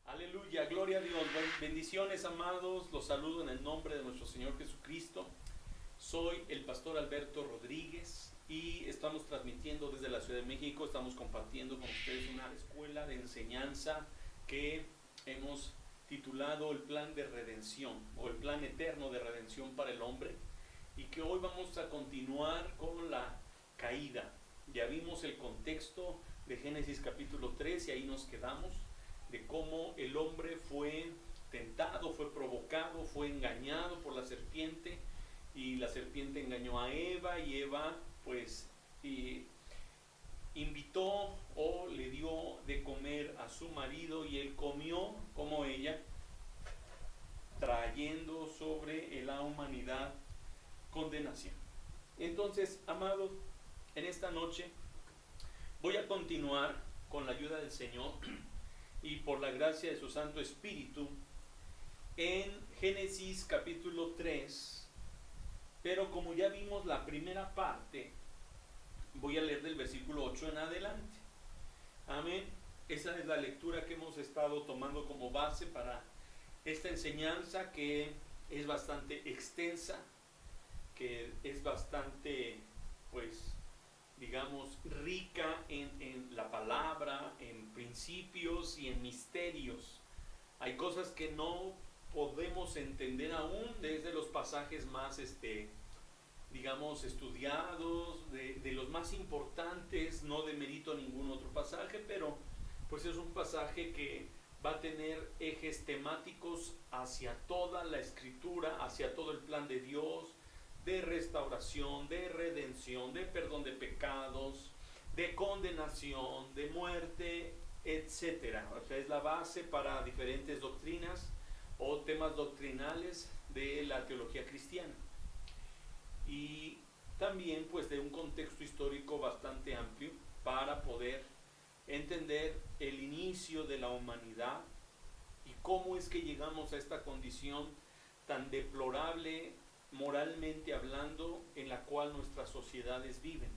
Aleluya, gloria a Dios. Bendiciones, amados. Los saludo en el nombre de nuestro Señor Jesucristo. Soy el pastor Alberto Rodríguez y estamos transmitiendo desde la Ciudad de México. Estamos compartiendo con ustedes una escuela de enseñanza que hemos titulado el plan de redención o el plan eterno de redención para el hombre, y que hoy vamos a continuar con la caída. Ya vimos el contexto de Génesis capítulo 3 y ahí nos quedamos, de cómo el hombre fue tentado, fue provocado, fue engañado por la serpiente, y la serpiente engañó a Eva, y Eva pues invitó o le dio de comer a su marido, y él comió como ella, trayendo sobre la humanidad condenación. Entonces, amados, en esta noche voy a continuar con la ayuda del Señor y por la gracia de su Santo Espíritu en Génesis capítulo 3, pero como ya vimos la primera parte, voy a leer del versículo 8 en adelante. Amén. Esa es la lectura que hemos estado tomando como base para esta enseñanza, que es bastante extensa, que es bastante, pues, digamos, rica en la palabra, en principios y en misterios. Hay cosas que no podemos entender aún desde los pasajes más, digamos, estudiados, de los más importantes. No demerito ningún otro pasaje, pero pues es un pasaje que va a tener ejes temáticos hacia toda la escritura, hacia todo el plan de Dios, de restauración, de redención, de perdón de pecados, de condenación, de muerte, etcétera. O sea, es la base para diferentes doctrinas o temas doctrinales de la teología cristiana. Y también pues de un contexto histórico bastante amplio para poder entender el inicio de la humanidad y cómo es que llegamos a esta condición tan deplorable moralmente hablando, en la cual nuestras sociedades viven,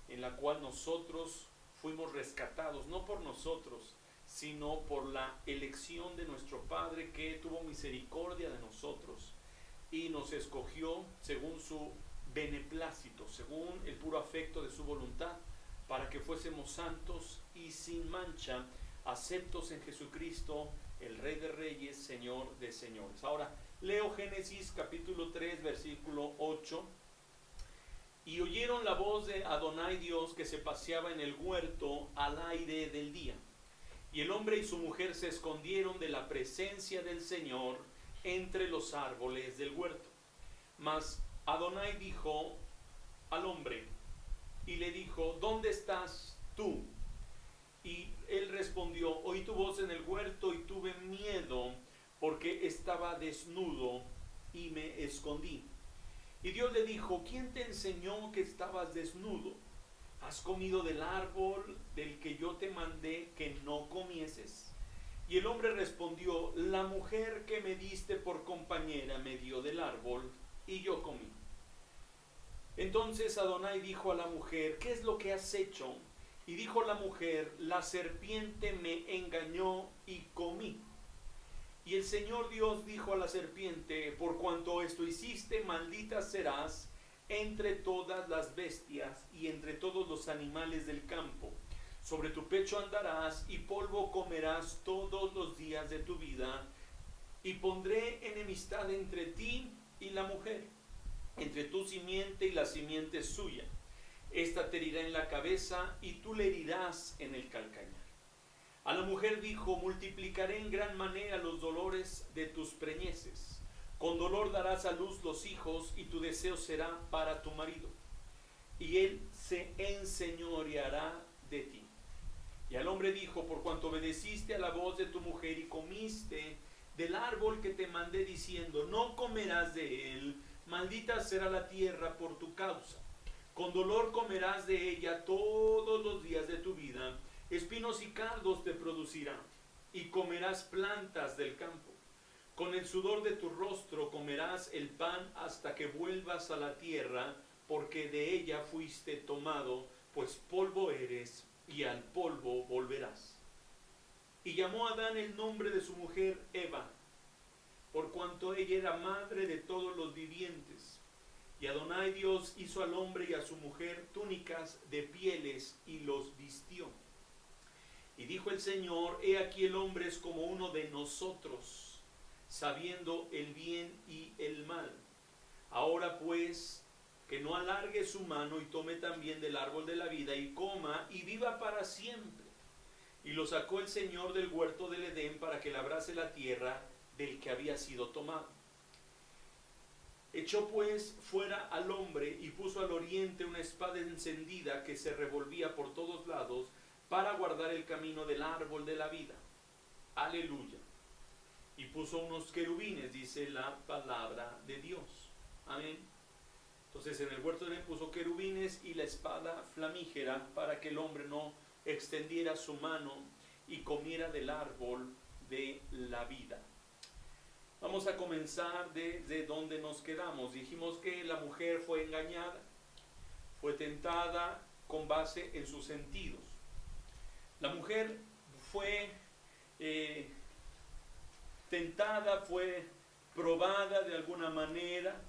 en la cual nosotros fuimos rescatados, no por nosotros, sino por la elección de nuestro Padre, que tuvo misericordia de nosotros y nos escogió según su beneplácito, según el puro afecto de su voluntad, para que fuésemos santos y sin mancha, aceptos en Jesucristo, el Rey de Reyes, Señor de Señores. Ahora, leo Génesis capítulo 3, versículo 8. Y oyeron la voz de Adonai Dios, que se paseaba en el huerto al aire del día. Y el hombre y su mujer se escondieron de la presencia del Señor entre los árboles del huerto. Mas Adonai dijo al hombre y le dijo: ¿dónde estás tú? Y él respondió: oí tu voz en el huerto y tuve miedo, porque estaba desnudo y me escondí. Y Dios le dijo: ¿quién te enseñó que estabas desnudo? ¿Has comido del árbol del que yo te mandé que no comieses? Y el hombre respondió: la mujer que me diste por compañera me dio del árbol y yo comí. Entonces Adonai dijo a la mujer: ¿qué es lo que has hecho? Y dijo la mujer: la serpiente me engañó y comí. Y el Señor Dios dijo a la serpiente: por cuanto esto hiciste, maldita serás entre todas las bestias y entre todos los animales del campo. Sobre tu pecho andarás y polvo comerás todos los días de tu vida. Y pondré enemistad entre ti y la mujer, entre tu simiente y la simiente suya. Esta te herirá en la cabeza y tú le herirás en el calcañar. A la mujer dijo: multiplicaré en gran manera los dolores de tus preñeces. Con dolor darás a luz los hijos, y tu deseo será para tu marido, y él se enseñoreará de ti. Y al hombre dijo: por cuanto obedeciste a la voz de tu mujer y comiste del árbol que te mandé diciendo: no comerás de él, maldita será la tierra por tu causa. Con dolor comerás de ella todos los días de tu vida. Espinos y cardos te producirá, y comerás plantas del campo. Con el sudor de tu rostro comerás el pan hasta que vuelvas a la tierra, porque de ella fuiste tomado, pues polvo eres, y al polvo volverás. Y Y llamó a Adán el nombre de su mujer Eva, por cuanto ella era madre de todos los vivientes. Y Adonai Dios hizo al hombre y a su mujer túnicas de pieles y los vistió. Y dijo el Señor: he aquí el hombre es como uno de nosotros, sabiendo el bien y el mal. Ahora pues, que no alargue su mano y tome también del árbol de la vida y coma y viva para siempre. Y lo sacó el Señor del huerto del Edén para que labrase la tierra del que había sido tomado. Echó pues fuera al hombre y puso al oriente una espada encendida que se revolvía por todos lados para guardar el camino del árbol de la vida. Aleluya. Y puso unos querubines, dice la palabra de Dios. Amén. Entonces en el huerto de Edén puso querubines y la espada flamígera para que el hombre no extendiera su mano y comiera del árbol de la vida. Vamos a comenzar desde donde nos quedamos. Dijimos que la mujer fue engañada, fue tentada con base en sus sentidos. La mujer fue tentada, fue probada de alguna manera,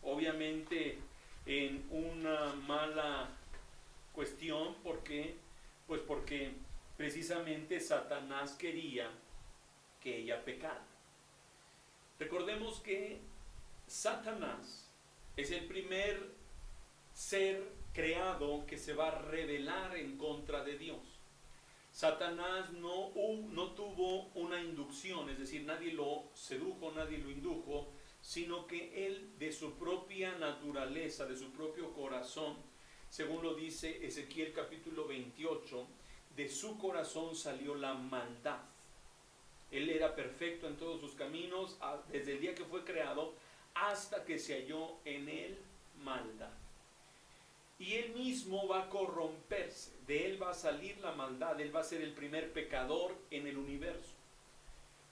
obviamente en una mala cuestión. ¿Por qué? Pues porque precisamente Satanás quería que ella pecara. Recordemos que Satanás es el primer ser creado que se va a rebelar en contra de Dios. Satanás no tuvo una inducción, es decir, nadie lo sedujo, nadie lo indujo, sino que él, de su propia naturaleza, de su propio corazón, según lo dice Ezequiel capítulo 28, de su corazón salió la maldad. Él era perfecto en todos sus caminos, desde el día que fue creado hasta que se halló en él maldad. Y él mismo va a corromperse, de él va a salir la maldad, él va a ser el primer pecador en el universo.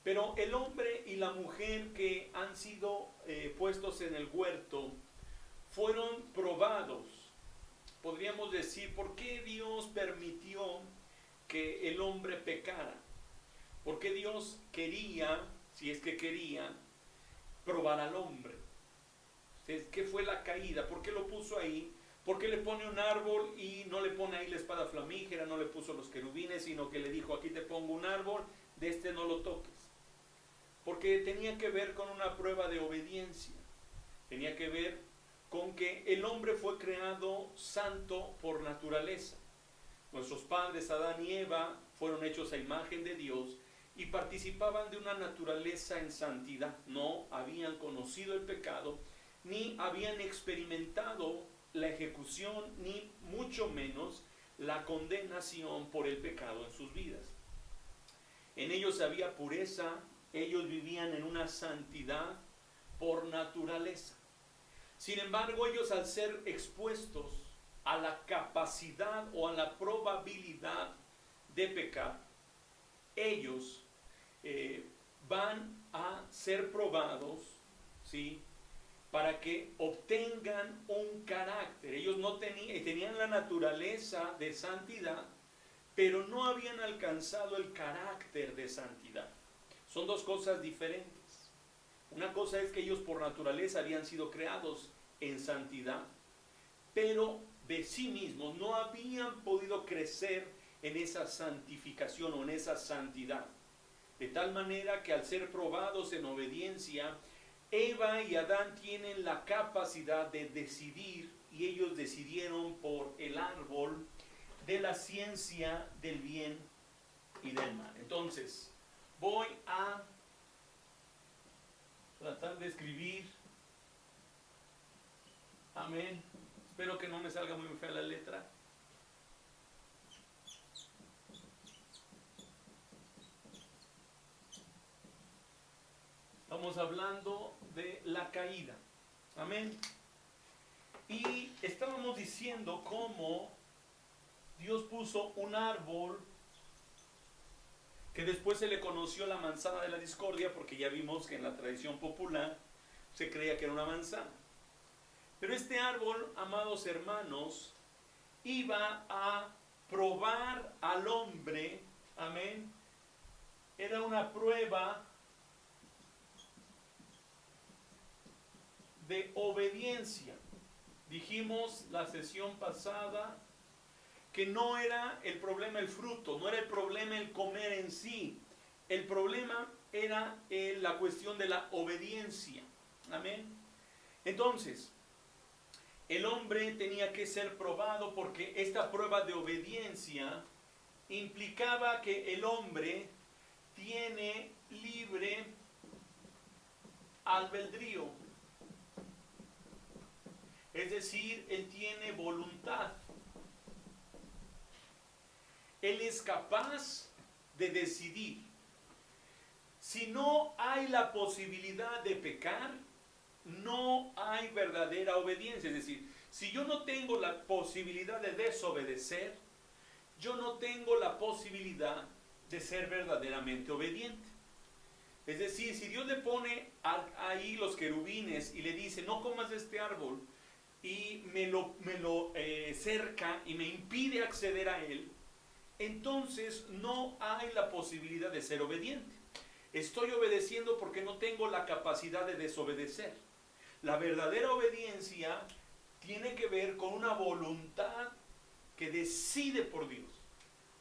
Pero el hombre y la mujer que han sido puestos en el huerto fueron probados. Podríamos decir, ¿por qué Dios permitió que el hombre pecara? ¿Por qué Dios quería, si es que quería, probar al hombre? ¿Qué fue la caída? ¿Por qué lo puso ahí? ¿Por qué le pone un árbol y no le pone ahí la espada flamígera, no le puso los querubines, sino que le dijo: aquí te pongo un árbol, de este no lo toques? Porque tenía que ver con una prueba de obediencia. Tenía que ver con que el hombre fue creado santo por naturaleza. Nuestros padres Adán y Eva fueron hechos a imagen de Dios y participaban de una naturaleza en santidad. No habían conocido el pecado, ni habían experimentado la ejecución, ni mucho menos la condenación por el pecado en sus vidas. En ellos había pureza, ellos vivían en una santidad por naturaleza. Sin embargo, ellos, al ser expuestos a la capacidad o a la probabilidad de pecar, ellos van a ser probados, ¿sí?, para que obtengan un carácter. Ellos no tenían la naturaleza de santidad, pero no habían alcanzado el carácter de santidad. Son dos cosas diferentes. Una cosa es que ellos por naturaleza habían sido creados en santidad, pero de sí mismos no habían podido crecer en esa santificación o en esa santidad. De tal manera que al ser probados en obediencia, Eva y Adán tienen la capacidad de decidir, y ellos decidieron por el árbol de la ciencia del bien y del mal. Entonces, voy a tratar de escribir. Amén. Espero que no me salga muy fea la letra. Estamos hablando de la caída. Amén. Y estábamos diciendo cómo Dios puso un árbol que después se le conoció la manzana de la discordia, porque ya vimos que en la tradición popular se creía que era una manzana. Pero este árbol, amados hermanos, iba a probar al hombre, amén, era una prueba de obediencia. Dijimos la sesión pasada que no era el problema el fruto, no era el problema el comer en sí. El problema era la cuestión de la obediencia. Amén. Entonces, el hombre tenía que ser probado porque esta prueba de obediencia implicaba que el hombre tiene libre albedrío. Es decir, él tiene voluntad. Él es capaz de decidir. Si no hay la posibilidad de pecar, no hay verdadera obediencia. Es decir, si yo no tengo la posibilidad de desobedecer, yo no tengo la posibilidad de ser verdaderamente obediente. Es decir, si Dios le pone ahí los querubines y le dice, no comas de este árbol, y me lo cerca y me impide acceder a él, entonces no hay la posibilidad de ser obediente. Estoy obedeciendo porque no tengo la capacidad de desobedecer. La verdadera obediencia tiene que ver con una voluntad que decide por Dios.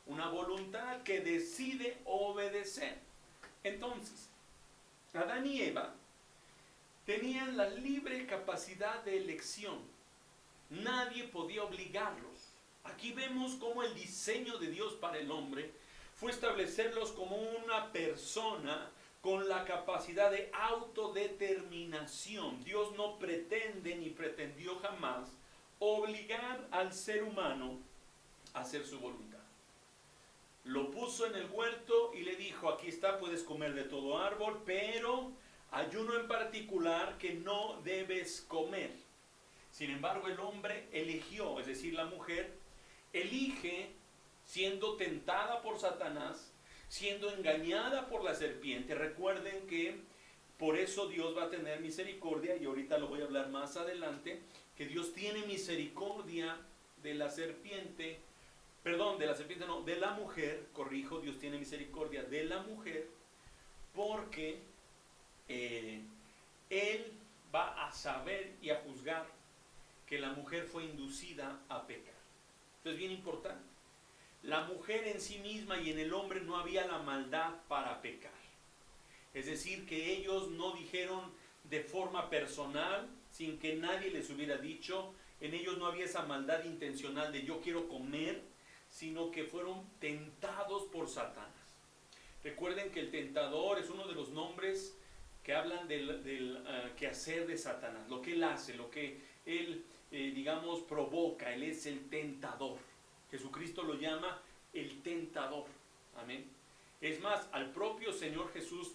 Una voluntad que decide obedecer. Entonces, Adán y Eva tenían la libre capacidad de elección. Nadie podía obligarlos. Aquí vemos cómo el diseño de Dios para el hombre fue establecerlos como una persona con la capacidad de autodeterminación. Dios no pretende ni pretendió jamás obligar al ser humano a hacer su voluntad. Lo puso en el huerto y le dijo, aquí está, puedes comer de todo árbol, pero hay uno en particular que no debes comer. Sin embargo, el hombre eligió, es decir, la mujer elige, siendo tentada por Satanás, siendo engañada por la serpiente. Recuerden que por eso Dios va a tener misericordia, y ahorita lo voy a hablar más adelante, que Dios tiene misericordia de la serpiente, de la mujer, corrijo, Dios tiene misericordia de la mujer, porque Él va a saber y a juzgar que la mujer fue inducida a pecar. Esto es bien importante. La mujer en sí misma y en el hombre no había la maldad para pecar. Es decir, que ellos no dijeron de forma personal, sin que nadie les hubiera dicho, en ellos no había esa maldad intencional de yo quiero comer, sino que fueron tentados por Satanás. Recuerden que el tentador es uno de los nombres que hablan del quehacer de Satanás, lo que él hace, lo que él, provoca. Él es el tentador. Jesucristo lo llama el tentador. Amén. Es más, al propio Señor Jesús,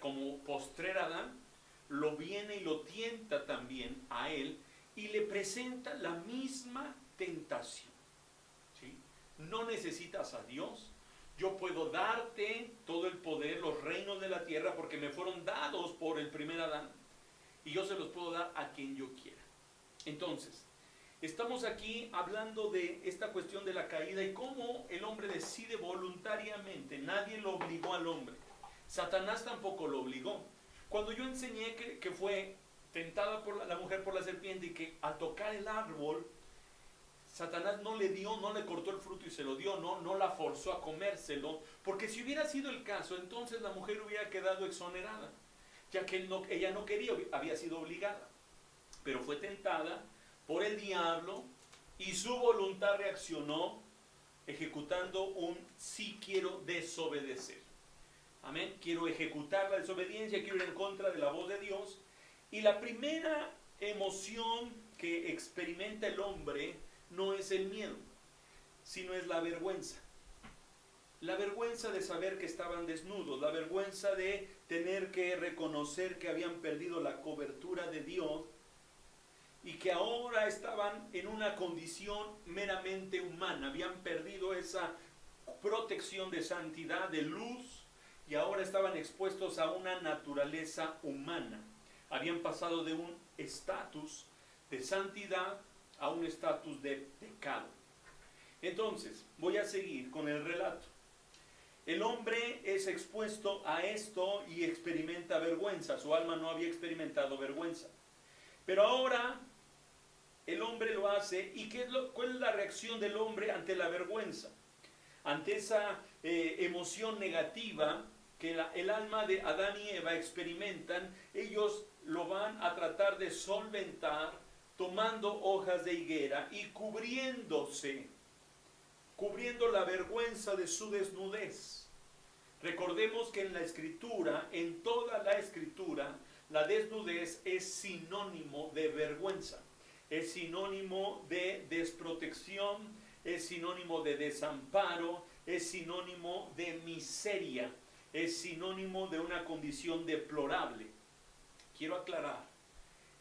como postrer Adán, lo viene y lo tienta también a él y le presenta la misma tentación. ¿Sí? No necesitas a Dios. Yo puedo darte todo el poder, los reinos de la tierra, porque me fueron dados por el primer Adán. Y yo se los puedo dar a quien yo quiera. Entonces, estamos aquí hablando de esta cuestión de la caída y cómo el hombre decide voluntariamente. Nadie lo obligó al hombre. Satanás tampoco lo obligó. Cuando yo enseñé que fue tentada por la mujer por la serpiente y que al tocar el árbol, Satanás no le cortó el fruto y se lo dio, no la forzó a comérselo, porque si hubiera sido el caso, entonces la mujer hubiera quedado exonerada, ya que ella no quería, había sido obligada, pero fue tentada por el diablo y su voluntad reaccionó ejecutando un sí quiero desobedecer. Amén, quiero ejecutar la desobediencia, quiero ir en contra de la voz de Dios. Y la primera emoción que experimenta el hombre no es el miedo, sino es la vergüenza. La vergüenza de saber que estaban desnudos, la vergüenza de tener que reconocer que habían perdido la cobertura de Dios y que ahora estaban en una condición meramente humana. Habían perdido esa protección de santidad, de luz, y ahora estaban expuestos a una naturaleza humana. Habían pasado de un estatus de santidad a un estatus de pecado. Entonces, voy a seguir con el relato. El hombre es expuesto a esto y experimenta vergüenza. Su alma no había experimentado vergüenza. Pero ahora el hombre lo hace. ¿Y cuál es la reacción del hombre ante la vergüenza? Ante esa emoción negativa que el alma de Adán y Eva experimentan, ellos lo van a tratar de solventar tomando hojas de higuera y cubriendo la vergüenza de su desnudez. Recordemos que en la Escritura, en toda la Escritura, la desnudez es sinónimo de vergüenza, es sinónimo de desprotección, es sinónimo de desamparo, es sinónimo de miseria, es sinónimo de una condición deplorable. Quiero aclarar,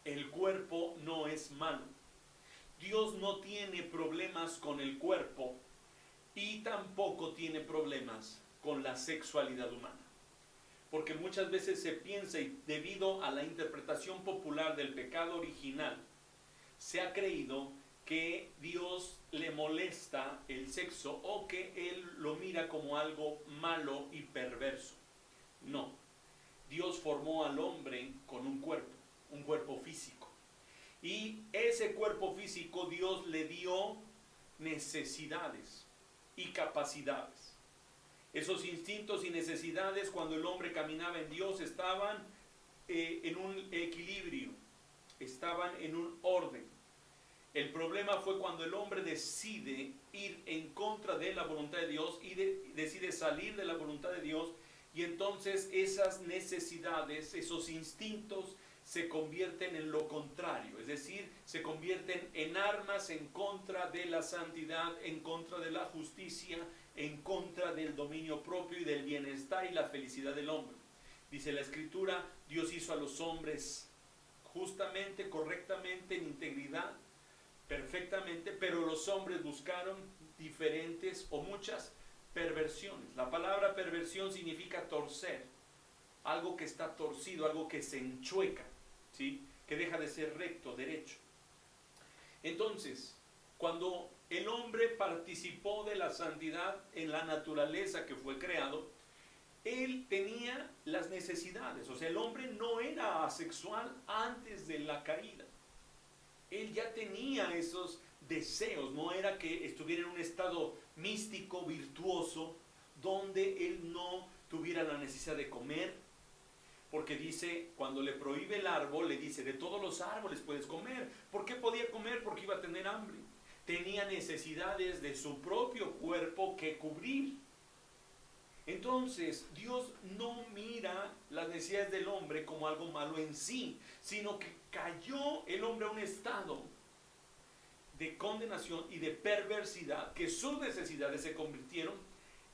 el cuerpo no es malo. Dios no tiene problemas con el cuerpo y tampoco tiene problemas con la sexualidad humana. Porque muchas veces se piensa, y debido a la interpretación popular del pecado original, se ha creído que Dios le molesta el sexo o que Él lo mira como algo malo y perverso. No, Dios formó al hombre con un cuerpo físico. Y ese cuerpo físico Dios le dio necesidades y capacidades. Esos instintos y necesidades, cuando el hombre caminaba en Dios, estaban en un equilibrio, estaban en un orden. El problema fue cuando el hombre decide ir en contra de la voluntad de Dios y decide salir de la voluntad de Dios, y entonces esas necesidades, esos instintos se convierten en lo contrario, es decir, se convierten en armas en contra de la santidad, en contra de la justicia, en contra del dominio propio y del bienestar y la felicidad del hombre. Dice la Escritura, Dios hizo a los hombres justamente, correctamente, en integridad, perfectamente, pero los hombres buscaron diferentes o muchas perversiones. La palabra perversión significa torcer, algo que está torcido, algo que se enchueca, ¿sí? Que deja de ser recto, derecho. Entonces, cuando el hombre participó de la santidad en la naturaleza que fue creado, él tenía las necesidades. O sea, el hombre no era asexual antes de la caída. Él ya tenía esos deseos, no era que estuviera en un estado místico, virtuoso, donde él no tuviera la necesidad de comer, porque dice, cuando le prohíbe el árbol, le dice, de todos los árboles puedes comer. ¿Por qué podía comer? Porque iba a tener hambre. Tenía necesidades de su propio cuerpo que cubrir. Entonces, Dios no mira las necesidades del hombre como algo malo en sí, sino que cayó el hombre a un estado de condenación y de perversidad, que sus necesidades se convirtieron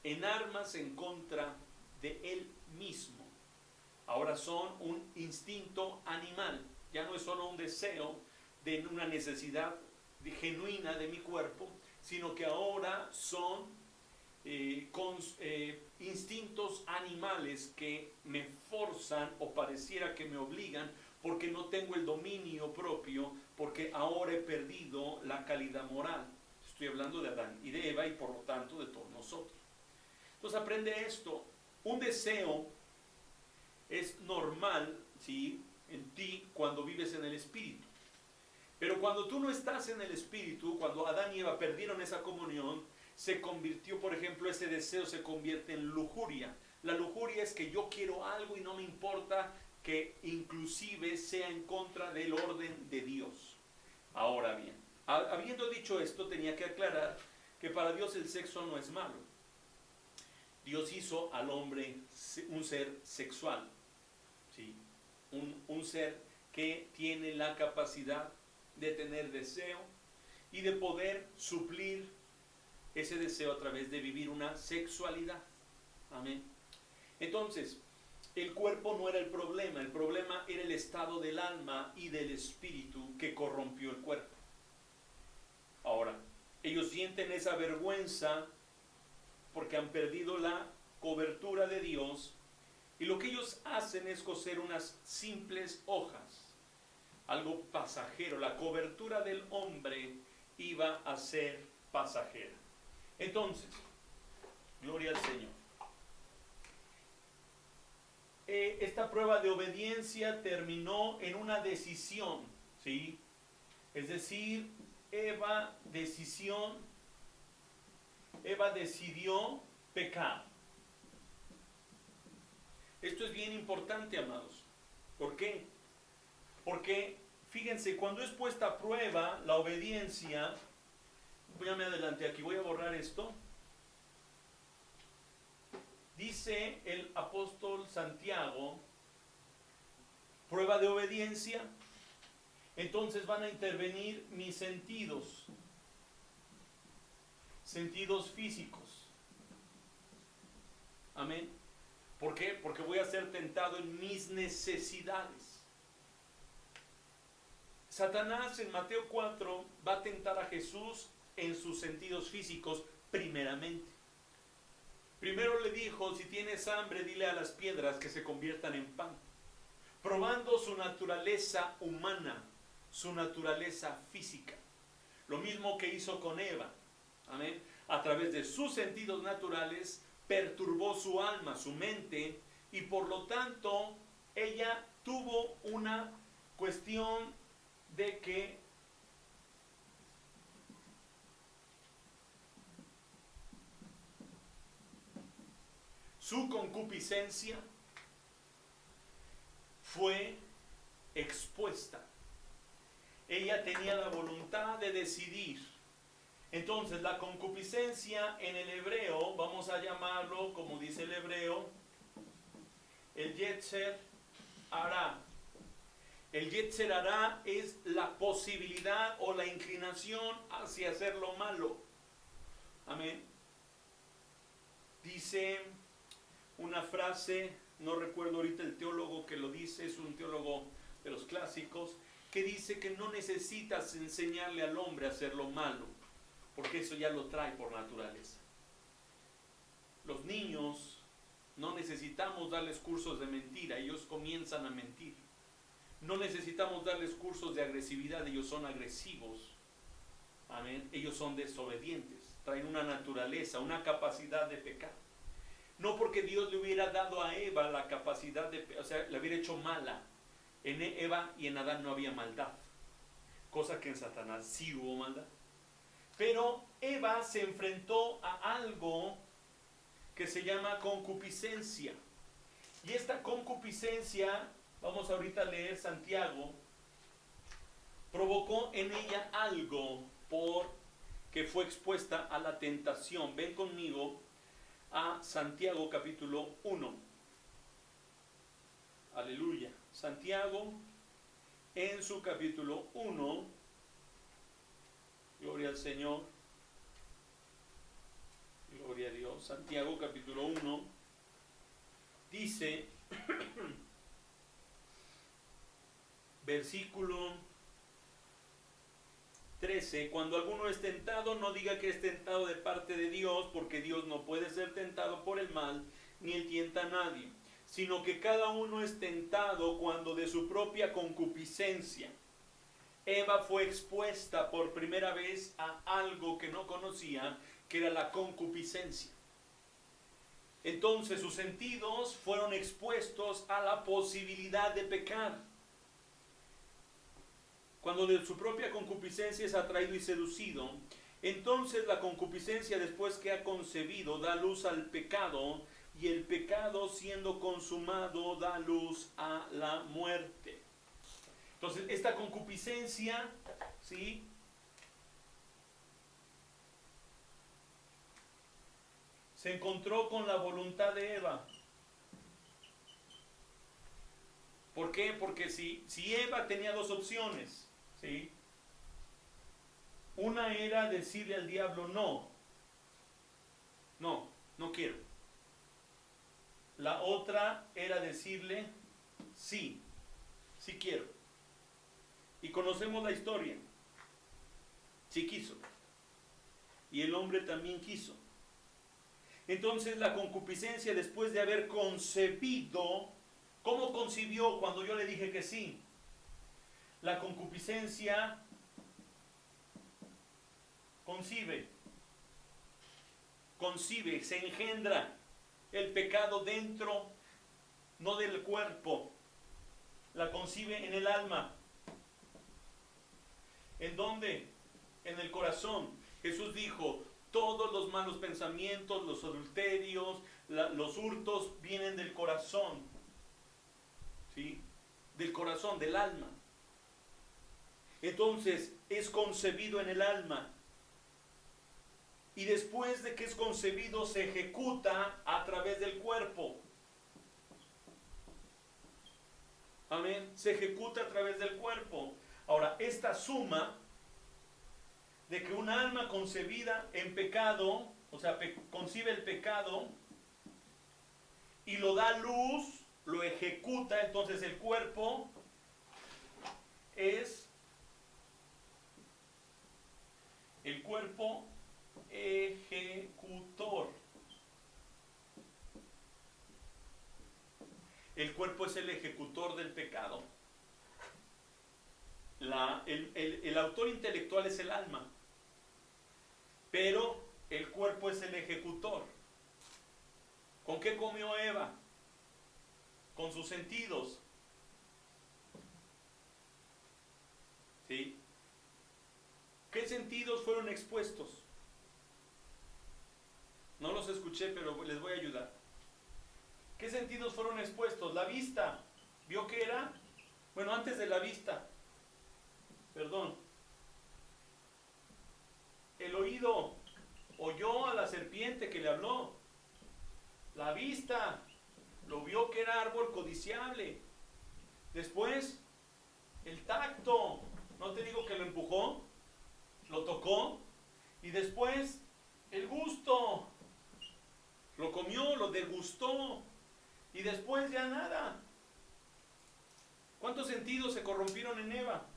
en armas en contra de él mismo. Ahora son un instinto animal, ya no es solo un deseo de una necesidad genuina de mi cuerpo, sino que ahora son instintos animales que me forzan o pareciera que me obligan, porque no tengo el dominio propio, porque ahora he perdido la calidad moral. Estoy hablando de Adán y de Eva y por lo tanto de todos nosotros. Entonces aprende esto, un deseo es normal, ¿sí?, en ti cuando vives en el Espíritu. Pero cuando tú no estás en el Espíritu, cuando Adán y Eva perdieron esa comunión, se convirtió, por ejemplo, ese deseo se convierte en lujuria. La lujuria es que yo quiero algo y no me importa que inclusive sea en contra del orden de Dios. Ahora bien, habiendo dicho esto, tenía que aclarar que para Dios el sexo no es malo. Dios hizo al hombre un ser sexual, ¿sí? Un ser que tiene la capacidad de tener deseo y de poder suplir ese deseo a través de vivir una sexualidad. Amén. Entonces, el cuerpo no era el problema era el estado del alma y del espíritu que corrompió el cuerpo. Ahora, ellos sienten esa vergüenza porque han perdido la cobertura de Dios, y lo que ellos hacen es coser unas simples hojas, algo pasajero. La cobertura del hombre iba a ser pasajera. Entonces, gloria al Señor. esta prueba de obediencia terminó en una decisión, ¿sí? Es decir, Eva decidió pecar. Esto es bien importante, amados. ¿Por qué? Porque, fíjense, cuando es puesta a prueba la obediencia, ya me adelanté aquí, voy a borrar esto. Dice el apóstol Santiago, prueba de obediencia, entonces van a intervenir mis sentidos físicos. Amén. ¿Por qué? Porque voy a ser tentado en mis necesidades. Satanás en Mateo 4 va a tentar a Jesús en sus sentidos físicos primeramente. Primero le dijo, si tienes hambre, dile a las piedras que se conviertan en pan. Probando su naturaleza humana, su naturaleza física. Lo mismo que hizo con Eva. Amén. A través de sus sentidos naturales, perturbó su alma, su mente, y por lo tanto, ella tuvo una cuestión de que su concupiscencia fue expuesta. Ella tenía la voluntad de decidir. Entonces, la concupiscencia en el hebreo, vamos a llamarlo, como dice el hebreo, el Yetzer Hará. El Yetzer Hará es la posibilidad o la inclinación hacia hacer lo malo. Amén. Dice una frase, no recuerdo ahorita el teólogo que lo dice, es un teólogo de los clásicos, que dice que no necesitas enseñarle al hombre a hacer lo malo, porque eso ya lo trae por naturaleza. Los niños no necesitamos darles cursos de mentira, ellos comienzan a mentir. No necesitamos darles cursos de agresividad, ellos son agresivos. Amén. Ellos son desobedientes, traen una naturaleza, una capacidad de pecar. No porque Dios le hubiera dado a Eva la capacidad de, o sea, la hubiera hecho mala. En Eva y en Adán no había maldad, cosa que en Satanás sí hubo maldad. Pero Eva se enfrentó a algo que se llama concupiscencia. Y esta concupiscencia, vamos ahorita a leer Santiago, provocó en ella algo porque fue expuesta a la tentación. Ven conmigo a Santiago capítulo 1. Aleluya. Santiago en su capítulo 1. Gloria al Señor. Gloria a Dios. Santiago capítulo 1 dice, versículo 13, cuando alguno es tentado, no diga que es tentado de parte de Dios, porque Dios no puede ser tentado por el mal, ni él tienta a nadie, sino que cada uno es tentado cuando de su propia concupiscencia. Eva fue expuesta por primera vez a algo que no conocía, que era la concupiscencia. Entonces sus sentidos fueron expuestos a la posibilidad de pecar. Cuando de su propia concupiscencia es atraído y seducido, entonces la concupiscencia, después que ha concebido, da luz al pecado, y el pecado, siendo consumado, da luz a la muerte. Entonces esta concupiscencia, ¿sí?, se encontró con la voluntad de Eva. ¿Por qué? Porque si Eva tenía dos opciones, ¿sí? Una era decirle al diablo no quiero. La otra era decirle sí quiero. Y conocemos la historia. Sí quiso. Y el hombre también quiso. Entonces la concupiscencia, después de haber concebido, ¿cómo concibió cuando yo le dije que sí? La concupiscencia concibe, se engendra el pecado dentro no del cuerpo. La concibe en el alma. ¿En dónde? En el corazón. Jesús dijo, todos los malos pensamientos, los adulterios, los hurtos vienen del corazón. ¿Sí? Del corazón, del alma. Entonces, es concebido en el alma. Y después de que es concebido, se ejecuta a través del cuerpo. Amén. Se ejecuta a través del cuerpo. Ahora, esta suma de que un alma concebida en pecado, o sea, concibe el pecado y lo da a luz, lo ejecuta, entonces el cuerpo es el cuerpo ejecutor. El cuerpo es el ejecutor del pecado. El autor intelectual es el alma, pero el cuerpo es el ejecutor. ¿Con qué comió Eva? Con sus sentidos. ¿Sí? ¿Qué sentidos fueron expuestos? No los escuché, pero les voy a ayudar. ¿Qué sentidos fueron expuestos? La vista. ¿Vio qué era? Bueno, antes de la vista. Perdón. El oído. Oyó a la serpiente que le habló. La vista. Lo vio que era árbol codiciable. Después, el tacto. ¿No te digo que lo empujó? Lo tocó. Y después, el gusto. Lo comió, lo degustó. Y después ya nada. ¿Cuántos sentidos se corrompieron en Eva?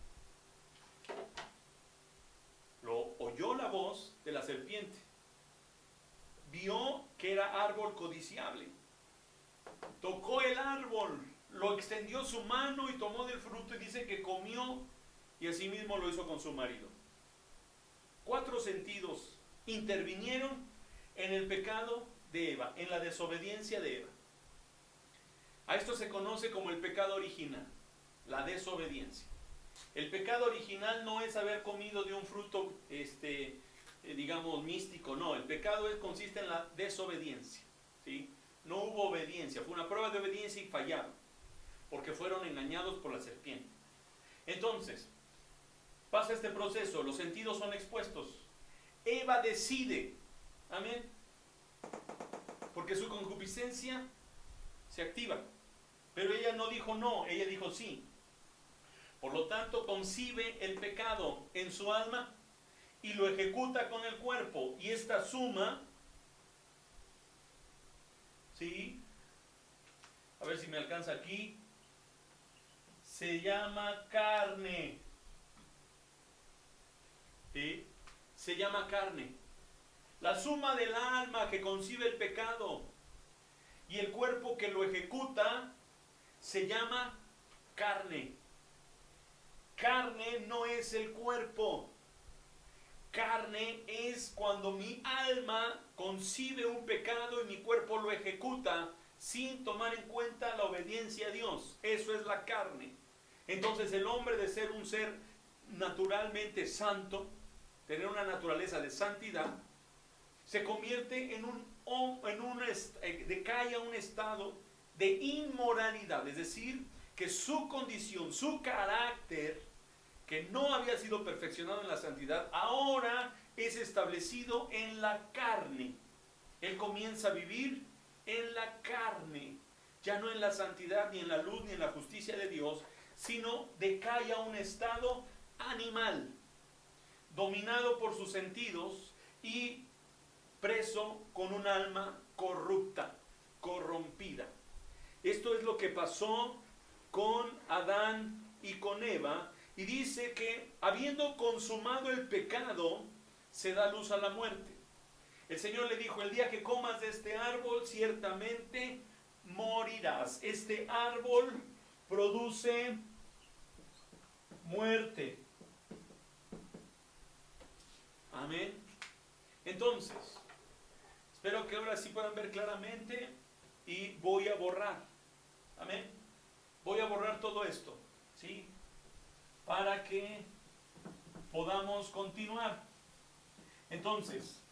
Lo oyó la voz de la serpiente. Vio que era árbol codiciable. Tocó el árbol. Lo extendió su mano y tomó del fruto y dice que comió. Y asimismo lo hizo con su marido. 4 sentidos intervinieron en el pecado de Eva, en la desobediencia de Eva. A esto se conoce como el pecado original, la desobediencia. El pecado original no es haber comido de un fruto, digamos, místico, no. El pecado consiste en la desobediencia, ¿sí? No hubo obediencia, fue una prueba de obediencia y fallaron, porque fueron engañados por la serpiente. Entonces, pasa este proceso, los sentidos son expuestos. Eva decide, amén, porque su concupiscencia se activa. Pero ella no dijo no, ella dijo sí. Por lo tanto, concibe el pecado en su alma y lo ejecuta con el cuerpo. Y esta suma, ¿sí? A ver si me alcanza aquí. Se llama carne. ¿Sí? Se llama carne. La suma del alma que concibe el pecado y el cuerpo que lo ejecuta se llama carne. Carne no es el cuerpo. Carne es cuando mi alma concibe un pecado y mi cuerpo lo ejecuta sin tomar en cuenta la obediencia a Dios. Eso es la carne. Entonces el hombre, de ser un ser naturalmente santo, tener una naturaleza de santidad, se convierte decae a un estado de inmoralidad, es decir, que su condición, su carácter, que no había sido perfeccionado en la santidad, ahora es establecido en la carne. Él comienza a vivir en la carne, ya no en la santidad, ni en la luz, ni en la justicia de Dios, sino decae a un estado animal, dominado por sus sentidos y preso con un alma corrupta, corrompida. Esto es lo que pasó con Adán y con Eva, y dice que habiendo consumado el pecado, se da luz a la muerte. El Señor le dijo: el día que comas de este árbol, ciertamente morirás. Este árbol produce muerte. Amén. Entonces, espero que ahora sí puedan ver claramente, y voy a borrar. Amén. Voy a borrar todo esto, ¿sí? Para que podamos continuar. Entonces,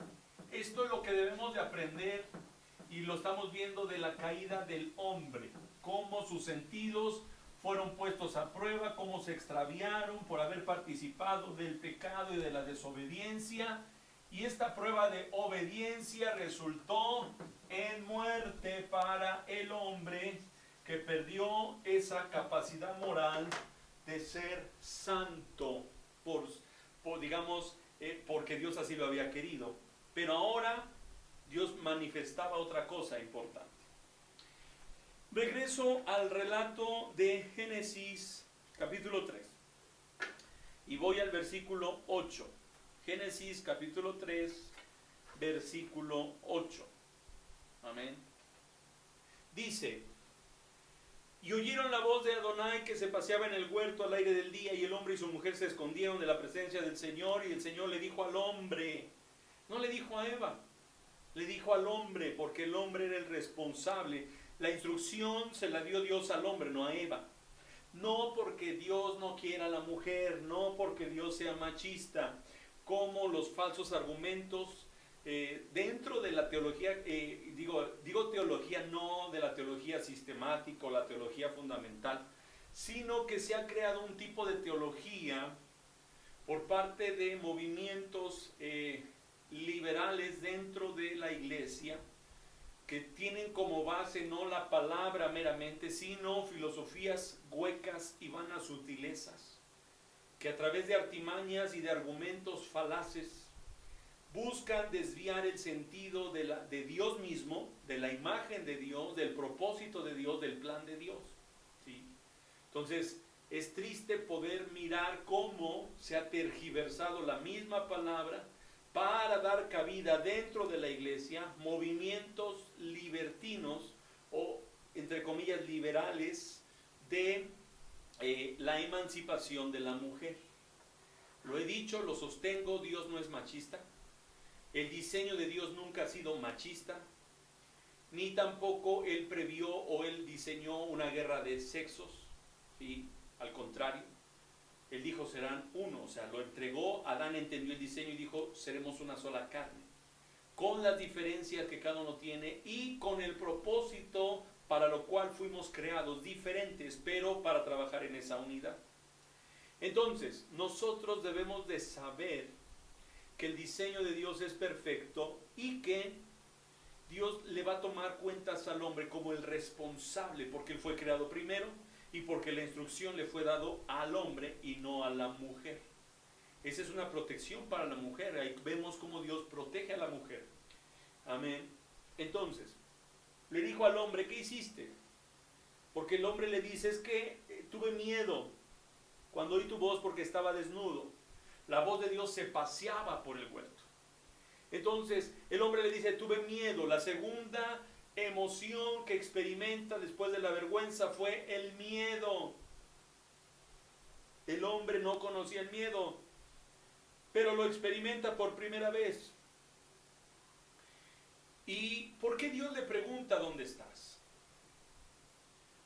esto es lo que debemos de aprender y lo estamos viendo de la caída del hombre, cómo sus sentidos fueron puestos a prueba, cómo se extraviaron por haber participado del pecado y de la desobediencia, y esta prueba de obediencia resultó en muerte para el hombre, que perdió esa capacidad moral de ser santo digamos, porque Dios así lo había querido. Pero ahora Dios manifestaba otra cosa importante. Regreso al relato de Génesis capítulo 3 y voy al versículo 8. Génesis capítulo 3, versículo 8. Amén. Dice: y oyeron la voz de Adonai que se paseaba en el huerto al aire del día, y el hombre y su mujer se escondieron de la presencia del Señor, y el Señor le dijo al hombre, no le dijo a Eva, le dijo al hombre, porque el hombre era el responsable. La instrucción se la dio Dios al hombre, no a Eva. No porque Dios no quiera a la mujer, no porque Dios sea machista, como los falsos argumentos dentro de la teología, digo teología no de la teología sistemática o la teología fundamental, sino que se ha creado un tipo de teología por parte de movimientos liberales dentro de la iglesia, que tienen como base no la palabra meramente, sino filosofías huecas y vanas sutilezas, que a través de artimañas y de argumentos falaces buscan desviar el sentido de Dios mismo, de la imagen de Dios, del propósito de Dios, del plan de Dios, ¿sí? Entonces, es triste poder mirar cómo se ha tergiversado la misma palabra para dar cabida dentro de la iglesia movimientos libertinos o, entre comillas, liberales de la emancipación de la mujer. Lo he dicho, lo sostengo, Dios no es machista. El diseño de Dios nunca ha sido machista, ni tampoco Él previó o Él diseñó una guerra de sexos, ¿sí? Al contrario, Él dijo serán uno, o sea, lo entregó, Adán entendió el diseño y dijo seremos una sola carne, con las diferencias que cada uno tiene y con el propósito para lo cual fuimos creados, diferentes, pero para trabajar en esa unidad. Entonces, nosotros debemos de saber que el diseño de Dios es perfecto y que Dios le va a tomar cuentas al hombre como el responsable, porque él fue creado primero y porque la instrucción le fue dado al hombre y no a la mujer. Esa es una protección para la mujer. Ahí vemos cómo Dios protege a la mujer. Amén. Entonces, le dijo al hombre, ¿qué hiciste? Porque el hombre le dice, es que tuve miedo cuando oí tu voz porque estaba desnudo. La voz de Dios se paseaba por el huerto. Entonces el hombre le dice, tuve miedo. La segunda emoción que experimenta después de la vergüenza fue el miedo. El hombre no conocía el miedo, pero lo experimenta por primera vez. ¿Y por qué Dios le pregunta dónde estás?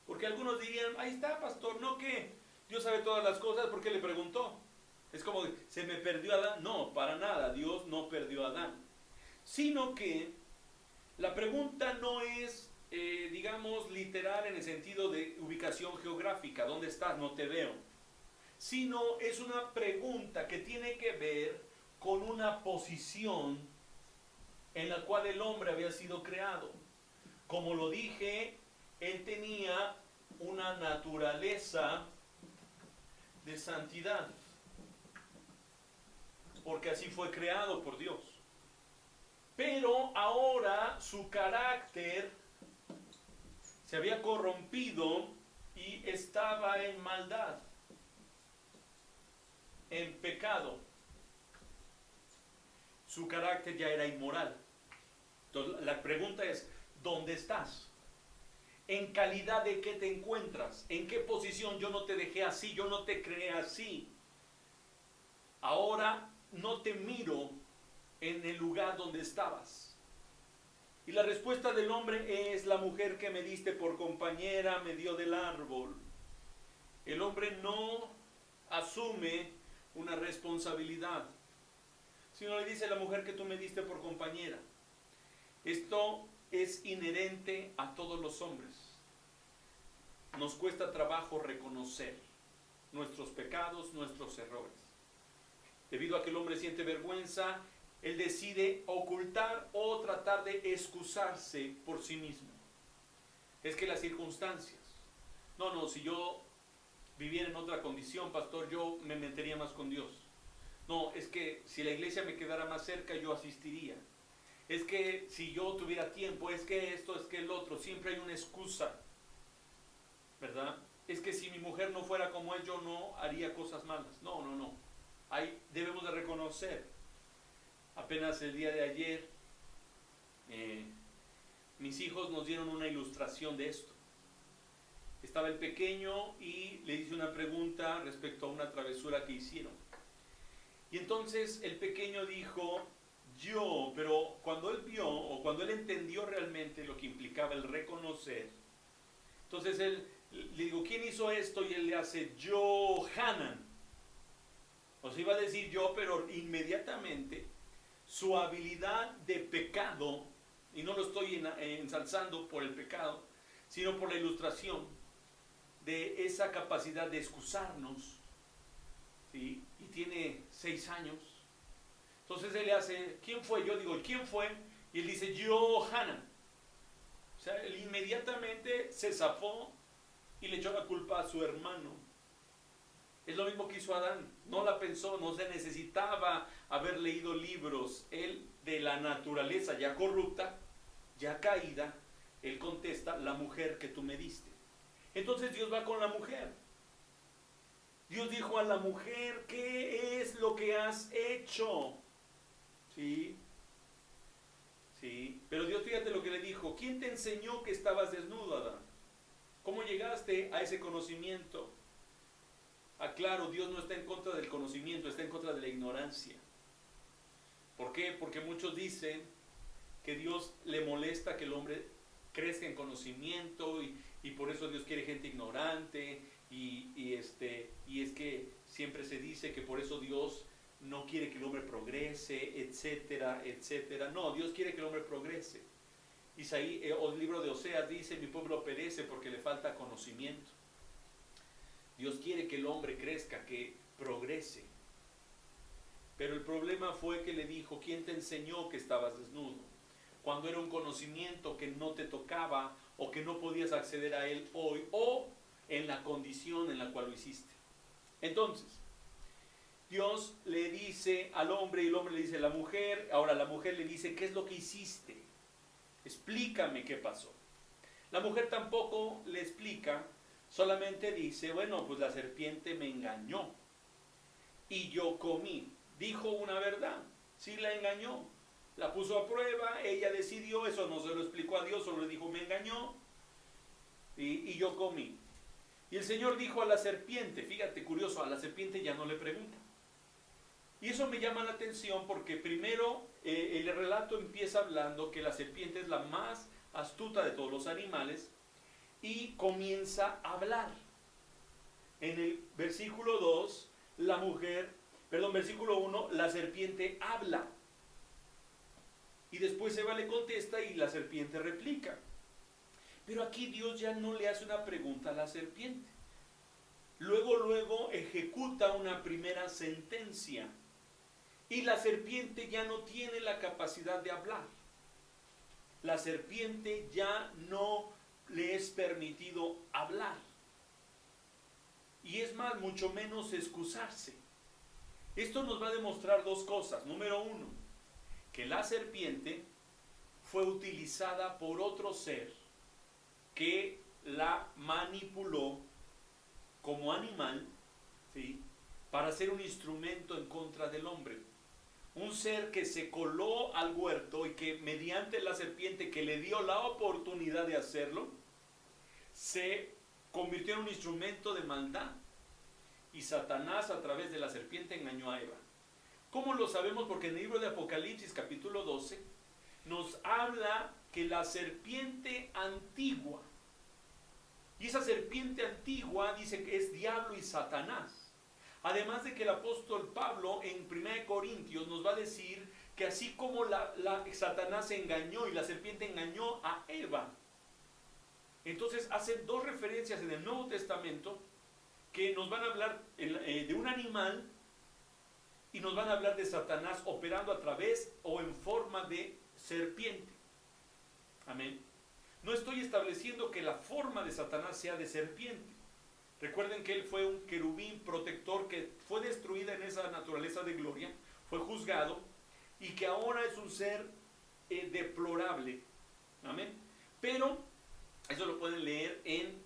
Porque algunos dirían, ahí está, pastor, ¿no que Dios sabe todas las cosas? ¿Por qué le preguntó? Es como, ¿se me perdió Adán? No, para nada, Dios no perdió a Adán. Sino que la pregunta no es, digamos, literal en el sentido de ubicación geográfica, ¿dónde estás? No te veo. Sino es una pregunta que tiene que ver con una posición en la cual el hombre había sido creado. Como lo dije, él tenía una naturaleza de santidad, porque así fue creado por Dios. Pero ahora su carácter se había corrompido y estaba en maldad, en pecado. Su carácter ya era inmoral. Entonces la pregunta es, ¿dónde estás? ¿En calidad de qué te encuentras? ¿En qué posición? Yo no te dejé así, yo no te creé así. Ahora no te miro en el lugar donde estabas. Y la respuesta del hombre es: la mujer que me diste por compañera me dio del árbol. El hombre no asume una responsabilidad, sino le dice: la mujer que tú me diste por compañera. Esto es inherente a todos los hombres. Nos cuesta trabajo reconocer nuestros pecados, nuestros errores. Debido a que el hombre siente vergüenza, él decide ocultar o tratar de excusarse por sí mismo. Es que las circunstancias. No, si yo viviera en otra condición, pastor, yo me metería más con Dios. No, es que si la iglesia me quedara más cerca, yo asistiría. Es que si yo tuviera tiempo, es que esto, es que el otro. Siempre hay una excusa, ¿verdad? Es que si mi mujer no fuera como es, yo no haría cosas malas. No. Debemos de reconocer. Apenas el día de ayer, mis hijos nos dieron una ilustración de esto. Estaba el pequeño y le hice una pregunta respecto a una travesura que hicieron. Y entonces el pequeño dijo: pero cuando él vio o cuando él entendió realmente lo que implicaba el reconocer, entonces él le digo: ¿quién hizo esto? Y él le hace: Hanan. O sea, iba a decir yo, pero inmediatamente su habilidad de pecado, y no lo estoy ensalzando por el pecado, sino por la ilustración de esa capacidad de excusarnos, ¿sí? Y tiene 6 años. Entonces él le hace: ¿quién fue? Yo digo: ¿quién fue? Y él dice: Hanan. O sea, él inmediatamente se zafó y le echó la culpa a su hermano. Es lo mismo que hizo Adán. No la pensó, no se necesitaba haber leído libros. Él, de la naturaleza ya corrupta, ya caída, él contesta: la mujer que tú me diste. Entonces Dios va con la mujer. Dios dijo a la mujer: ¿qué es lo que has hecho? Sí. Pero Dios, fíjate lo que le dijo: ¿quién te enseñó que estabas desnudo, Adán? ¿Cómo llegaste a ese conocimiento? Claro, Dios no está en contra del conocimiento, está en contra de la ignorancia. ¿Por qué? Porque muchos dicen que Dios le molesta que el hombre crezca en conocimiento y por eso Dios quiere gente ignorante y es que siempre se dice que por eso Dios no quiere que el hombre progrese, etcétera, etcétera. No, Dios quiere que el hombre progrese. El libro de Oseas dice: mi pueblo perece porque le falta conocimiento. Dios quiere que el hombre crezca, que progrese. Pero el problema fue que le dijo: ¿quién te enseñó que estabas desnudo? Cuando era un conocimiento que no te tocaba o que no podías acceder a él hoy o en la condición en la cual lo hiciste. Entonces, Dios le dice al hombre y el hombre le dice a la mujer. Ahora la mujer le dice: ¿qué es lo que hiciste? Explícame qué pasó. La mujer tampoco le explica. Solamente dice: bueno, pues la serpiente me engañó y yo comí. Dijo una verdad, sí la engañó, la puso a prueba, ella decidió, eso no se lo explicó a Dios, solo le dijo: me engañó y yo comí. Y el Señor dijo a la serpiente, fíjate, curioso, a la serpiente ya no le pregunta. Y eso me llama la atención porque primero el relato empieza hablando que la serpiente es la más astuta de todos los animales, y comienza a hablar. En el versículo 2, versículo 1, la serpiente habla. Y después Eva le contesta y la serpiente replica. Pero aquí Dios ya no le hace una pregunta a la serpiente. Luego ejecuta una primera sentencia. Y la serpiente ya no tiene la capacidad de hablar. La serpiente ya no le es permitido hablar. Y es más, mucho menos excusarse. Esto nos va a demostrar dos cosas. Número uno, que la serpiente fue utilizada por otro ser que la manipuló como animal, ¿sí?, para ser un instrumento en contra del hombre. Un ser que se coló al huerto y que mediante la serpiente que le dio la oportunidad de hacerlo, se convirtió en un instrumento de maldad. Y Satanás a través de la serpiente engañó a Eva. ¿Cómo lo sabemos? Porque en el libro de Apocalipsis capítulo 12 nos habla que la serpiente antigua, y esa serpiente antigua dice que es diablo y Satanás. Además de que el apóstol Pablo en 1 Corintios nos va a decir que así como Satanás engañó y la serpiente engañó a Eva, entonces hace dos referencias en el Nuevo Testamento que nos van a hablar de un animal y nos van a hablar de Satanás operando a través o en forma de serpiente. Amén. No estoy estableciendo que la forma de Satanás sea de serpiente. Recuerden que él fue un querubín protector que fue destruida en esa naturaleza de gloria, fue juzgado y que ahora es un ser deplorable. Amén. Pero eso lo pueden leer en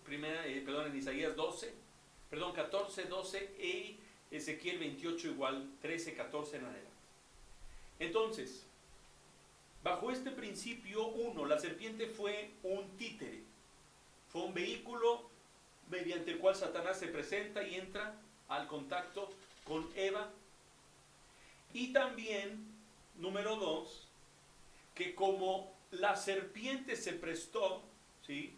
Isaías 14, 12 y Ezequiel 28 igual 13, 14 en adelante. Entonces, bajo este principio 1, la serpiente fue un títere, fue un vehículo mediante el cual Satanás se presenta y entra al contacto con Eva. Y también, número 2, que como la serpiente se prestó, ¿sí?,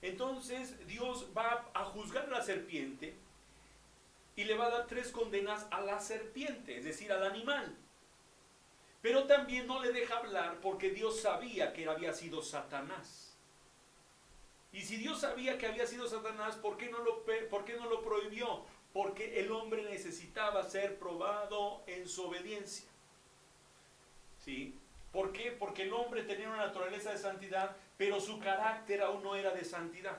entonces Dios va a juzgar a la serpiente y le va a dar 3 condenas a la serpiente, es decir, al animal. Pero también no le deja hablar porque Dios sabía que había sido Satanás. Y si Dios sabía que había sido Satanás, ¿por qué no lo prohibió? Porque el hombre necesitaba ser probado en su obediencia. ¿Sí? ¿Por qué? Porque el hombre tenía una naturaleza de santidad, pero su carácter aún no era de santidad.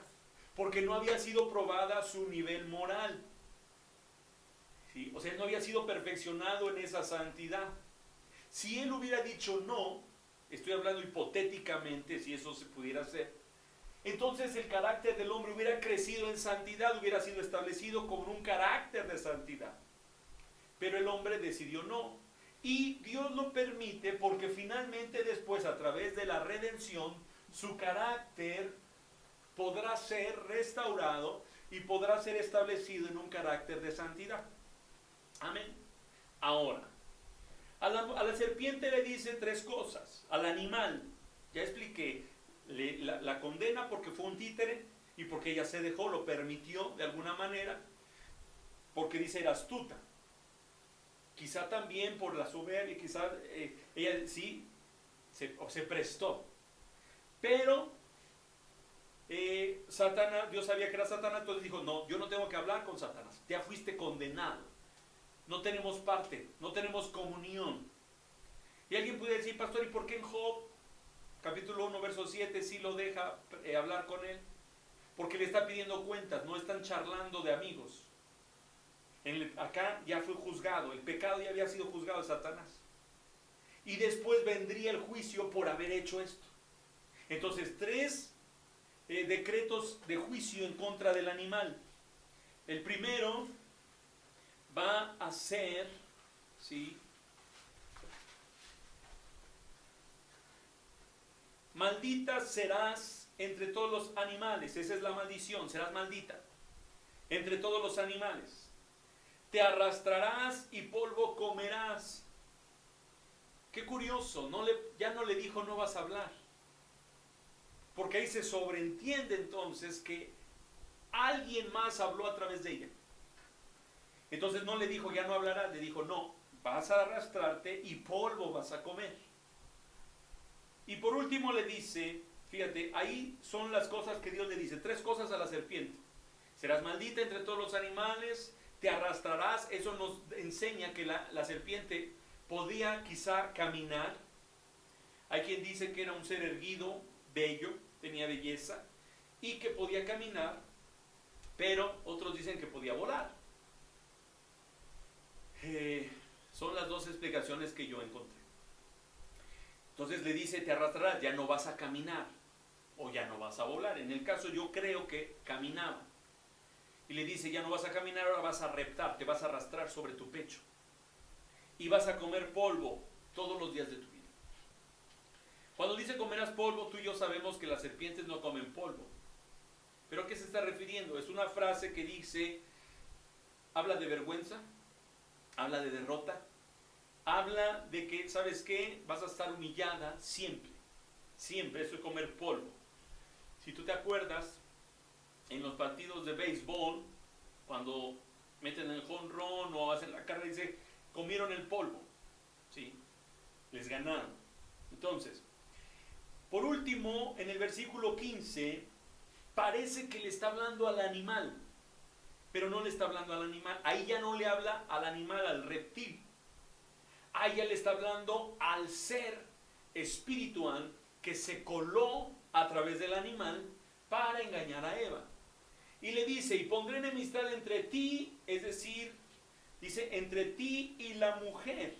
Porque no había sido probada su nivel moral. ¿Sí? O sea, no había sido perfeccionado en esa santidad. Si él hubiera dicho no, estoy hablando hipotéticamente, si eso se pudiera hacer, entonces el carácter del hombre hubiera crecido en santidad, hubiera sido establecido con un carácter de santidad. Pero el hombre decidió no. Y Dios lo permite porque finalmente después, a través de la redención, su carácter podrá ser restaurado y podrá ser establecido en un carácter de santidad. Amén. Ahora, a la serpiente le dice 3 cosas. Al animal, ya expliqué, la condena porque fue un títere y porque ella se dejó, lo permitió de alguna manera, porque dice era astuta. Quizá también por la soberbia, quizá ella sí se prestó. Pero Satanás, Dios sabía que era Satanás, entonces dijo, no, yo no tengo que hablar con Satanás, ya fuiste condenado. No tenemos parte, no tenemos comunión. Y alguien puede decir, pastor, ¿y por qué en Job, capítulo 1, verso 7, sí lo deja hablar con él? Porque le está pidiendo cuentas, no están charlando de amigos. Acá ya fue juzgado, el pecado ya había sido juzgado de Satanás. Y después vendría el juicio por haber hecho esto. Entonces, 3 decretos de juicio en contra del animal. El primero va a ser, ¿sí?, maldita serás entre todos los animales. Esa es la maldición, serás maldita entre todos los animales. Te arrastrarás y polvo comerás. Qué curioso, ya no le dijo no vas a hablar. Porque ahí se sobreentiende entonces que alguien más habló a través de ella. Entonces no le dijo ya no hablarás, le dijo no, vas a arrastrarte y polvo vas a comer. Y por último le dice, fíjate, ahí son las cosas que Dios le dice, 3 cosas a la serpiente. Serás maldita entre todos los animales, te arrastrarás. Eso nos enseña que la serpiente podía quizá caminar. Hay quien dice que era un ser erguido, bello, tenía belleza y que podía caminar, pero otros dicen que podía volar. Son las 2 explicaciones que yo encontré. Entonces le dice, te arrastrarás, ya no vas a caminar o ya no vas a volar. En el caso yo creo que caminaba. Y le dice, ya no vas a caminar, ahora vas a reptar, te vas a arrastrar sobre tu pecho. Y vas a comer polvo todos los días de tu vida. Cuando dice comerás polvo, tú y yo sabemos que las serpientes no comen polvo. ¿Pero a qué se está refiriendo? Es una frase que dice, habla de vergüenza, habla de derrota, habla de que, ¿sabes qué? Vas a estar humillada siempre. Siempre, eso es comer polvo. Si tú te acuerdas, en los partidos de béisbol, cuando meten el jonrón o hacen la carrera, dice, comieron el polvo. ¿Sí? Les ganaron. Entonces, por último, en el versículo 15, parece que le está hablando al animal, pero no le está hablando al animal. Ahí ya no le habla al animal, al reptil. Ahí ya le está hablando al ser espiritual que se coló a través del animal para engañar a Eva. Y le dice, y pondré enemistad entre ti, es decir, dice, entre ti y la mujer.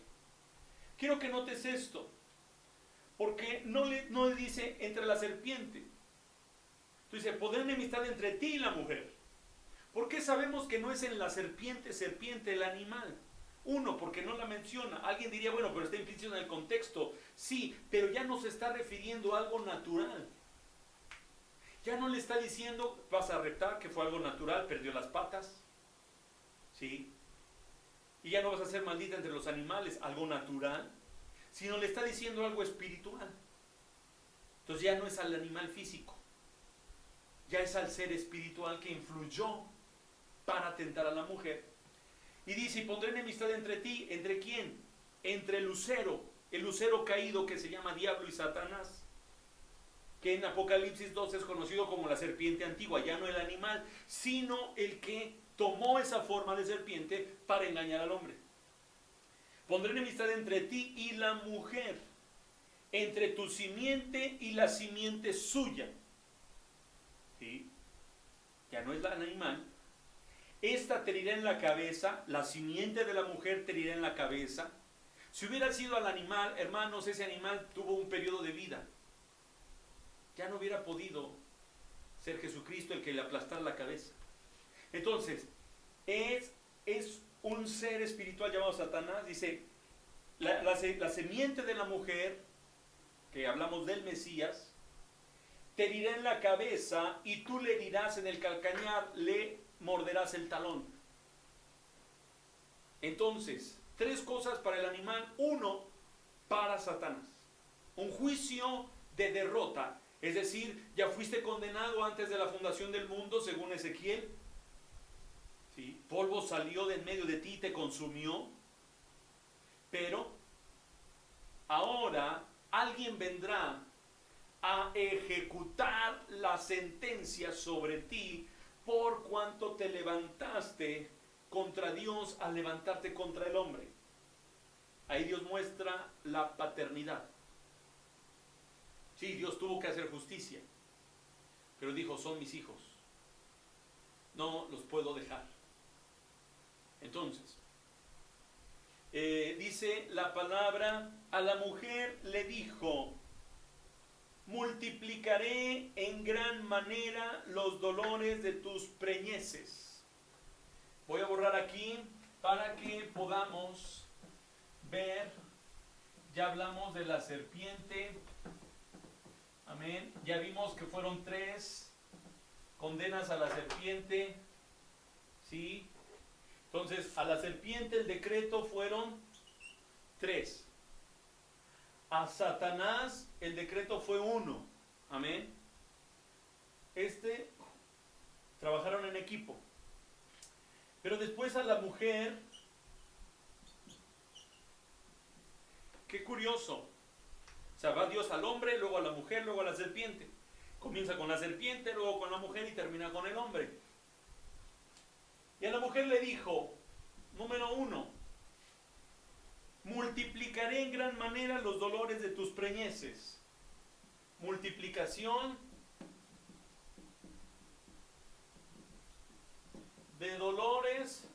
Quiero que notes esto, porque no le dice entre la serpiente. Entonces, pondré enemistad entre ti y la mujer. ¿Por qué sabemos que no es en la serpiente el animal? Uno, porque no la menciona. Alguien diría, bueno, pero está implícito en el contexto. Sí, pero ya no se está refiriendo a algo natural. Ya no le está diciendo, vas a reptar, que fue algo natural, perdió las patas. ¿Sí? Y ya no vas a ser maldita entre los animales, algo natural. Sino le está diciendo algo espiritual. Entonces ya no es al animal físico. Ya es al ser espiritual que influyó para tentar a la mujer. Y dice, y pondré enemistad entre ti, ¿entre quién? Entre el lucero caído que se llama Diablo y Satanás, que en Apocalipsis 2 es conocido como la serpiente antigua, ya no el animal, sino el que tomó esa forma de serpiente para engañar al hombre. Pondré enemistad entre ti y la mujer, entre tu simiente y la simiente suya. ¿Sí? Ya no es el animal. Esta te herirá en la cabeza, la simiente de la mujer te herirá en la cabeza. Si hubiera sido al animal, hermanos, ese animal tuvo un periodo de vida. Ya no hubiera podido ser Jesucristo el que le aplastara la cabeza. Entonces, es un ser espiritual llamado Satanás. Dice, la simiente de la mujer, que hablamos del Mesías, te herirá en la cabeza y tú le herirás en el calcañar, le morderás el talón. Entonces, tres cosas para el animal. Uno, para Satanás. Un juicio de derrota. Es decir, ya fuiste condenado antes de la fundación del mundo, según Ezequiel. ¿Sí? Polvo salió de en medio de ti y te consumió. Pero ahora alguien vendrá a ejecutar la sentencia sobre ti por cuanto te levantaste contra Dios al levantarte contra el hombre. Ahí Dios muestra la paternidad. Sí, Dios tuvo que hacer justicia, pero dijo, son mis hijos, no los puedo dejar. Entonces, dice la palabra, a la mujer le dijo, multiplicaré en gran manera los dolores de tus preñeces. Voy a borrar aquí para que podamos ver. Ya hablamos de la serpiente. Amén. Ya vimos que fueron 3 condenas a la serpiente. ¿Sí? Entonces, a la serpiente el decreto fueron 3. A Satanás el decreto fue 1. Amén. Trabajaron en equipo. Pero después a la mujer, qué curioso. O sea, va Dios al hombre, luego a la mujer, luego a la serpiente. Comienza con la serpiente, luego con la mujer y termina con el hombre. Y a la mujer le dijo, número 1, multiplicaré en gran manera los dolores de tus preñeces. Multiplicación de dolores,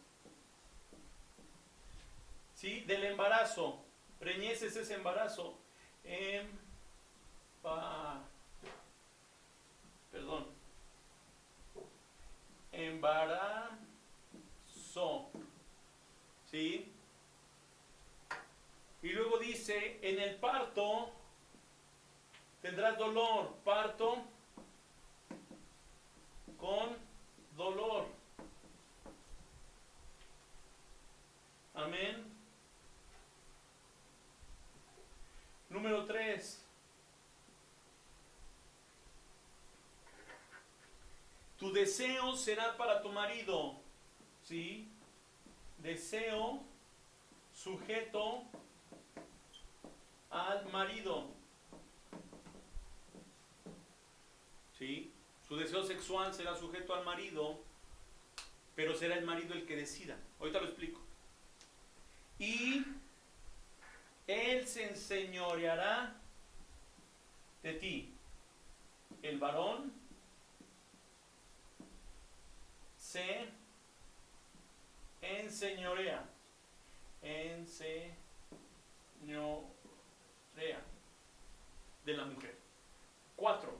¿sí? Del embarazo. Preñeces es embarazo. Embarazo. ¿Sí? Y luego dice, en el parto tendrás dolor. Parto con dolor. Amén. Número 3. su deseo será para tu marido, ¿sí? Deseo sujeto al marido, ¿sí? Su deseo sexual será sujeto al marido, pero será el marido el que decida. Ahorita lo explico. Y él se enseñoreará de ti. El varón se enseñorea. De la mujer. 4.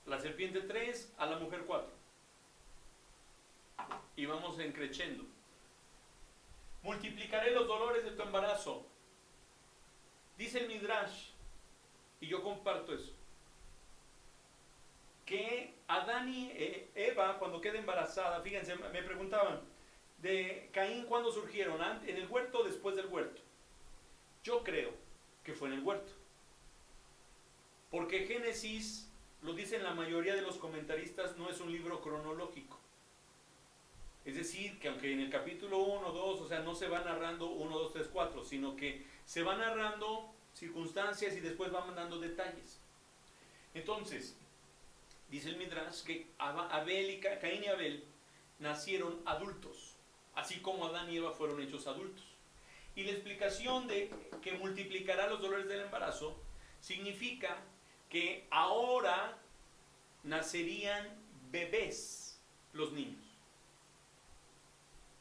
La serpiente 3, a la mujer 4. Y vamos encrechendo. Multiplicaré los dolores de tu embarazo. Dice el Midrash, y yo comparto eso, que Adán y Eva, cuando queda embarazada, fíjense, me preguntaban, de Caín, ¿cuándo surgieron? ¿En el huerto o después del huerto? Yo creo que fue en el huerto. Porque Génesis, lo dicen la mayoría de los comentaristas, no es un libro cronológico. Es decir, que aunque en el capítulo 1, 2, o sea, no se va narrando 1, 2, 3, 4, sino que se va narrando circunstancias y después van dando detalles. Entonces, dice el Midrash que Caín y Abel nacieron adultos, así como Adán y Eva fueron hechos adultos. Y la explicación de que multiplicará los dolores del embarazo significa que ahora nacerían bebés los niños.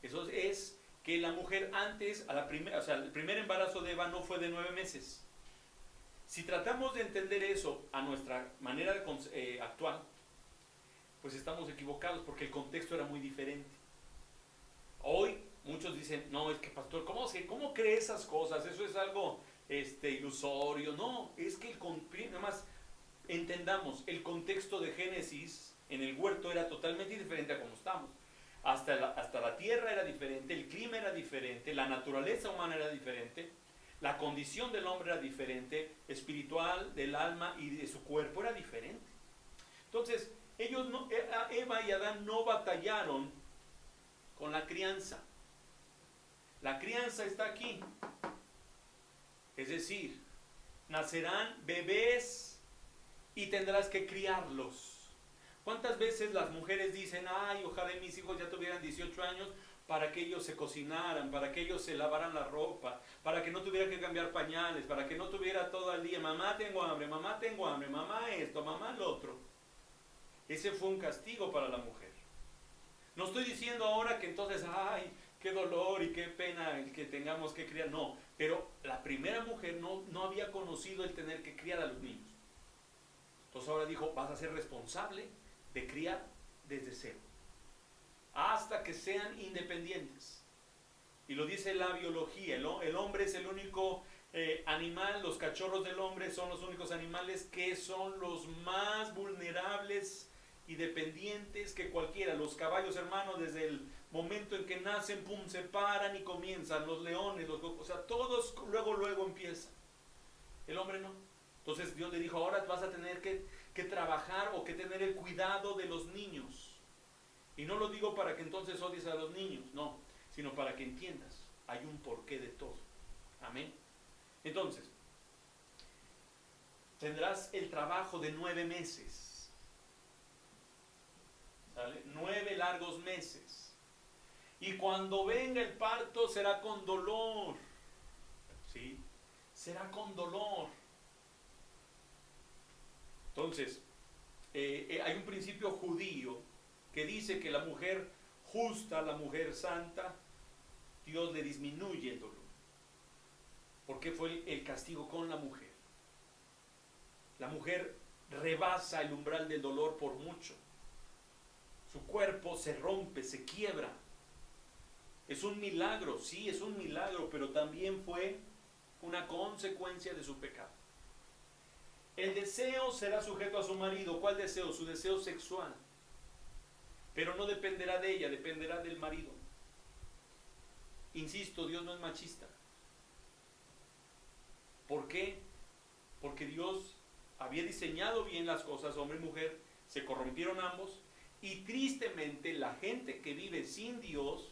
Eso es que la mujer antes, el primer embarazo de Eva no fue de 9 meses. Si tratamos de entender eso a nuestra manera actual, pues estamos equivocados porque el contexto era muy diferente. Hoy muchos dicen, no, es que pastor, ¿cómo cree esas cosas? Eso es algo ilusorio. No, es que nada más entendamos, el contexto de Génesis en el huerto era totalmente diferente a como estamos. Hasta la tierra era diferente, el clima era diferente, la naturaleza humana era diferente, la condición del hombre era diferente, espiritual, del alma y de su cuerpo era diferente. Entonces, Eva y Adán no batallaron con la crianza. La crianza está aquí. Es decir, nacerán bebés y tendrás que criarlos. ¿Cuántas veces las mujeres dicen, ay, ojalá mis hijos ya tuvieran 18 años para que ellos se cocinaran, para que ellos se lavaran la ropa, para que no tuviera que cambiar pañales, para que no tuviera todo el día, mamá tengo hambre, mamá esto, mamá lo otro? Ese fue un castigo para la mujer. No estoy diciendo ahora que entonces, ay, qué dolor y qué pena el que tengamos que criar. No, pero la primera mujer no había conocido el tener que criar a los niños. Entonces ahora dijo, vas a ser responsable de criar desde cero, hasta que sean independientes. Y lo dice la biología, el hombre es el único animal, los cachorros del hombre son los únicos animales que son los más vulnerables y dependientes que cualquiera. Los caballos, hermanos, desde el momento en que nacen, pum, se paran y comienzan. Los leones, o sea, todos luego empiezan. El hombre no. Entonces Dios le dijo, ahora vas a tener que trabajar o que tener el cuidado de los niños. Y no lo digo para que entonces odies a los niños, no, sino para que entiendas, hay un porqué de todo. Amén. Entonces, tendrás el trabajo de 9 meses. ¿Sale? 9 largos meses. Y cuando venga el parto será con dolor. ¿Sí? Será con dolor. Entonces, hay un principio judío que dice que la mujer justa, la mujer santa, Dios le disminuye el dolor. Porque fue el castigo con la mujer. La mujer rebasa el umbral del dolor por mucho. Su cuerpo se rompe, se quiebra. Es un milagro, sí, es un milagro, pero también fue una consecuencia de su pecado. El deseo será sujeto a su marido. ¿Cuál deseo? Su deseo sexual. Pero no dependerá de ella, dependerá del marido. Insisto, Dios no es machista. ¿Por qué? Porque Dios había diseñado bien las cosas, hombre y mujer, se corrompieron ambos, Y tristemente la gente que vive sin Dios,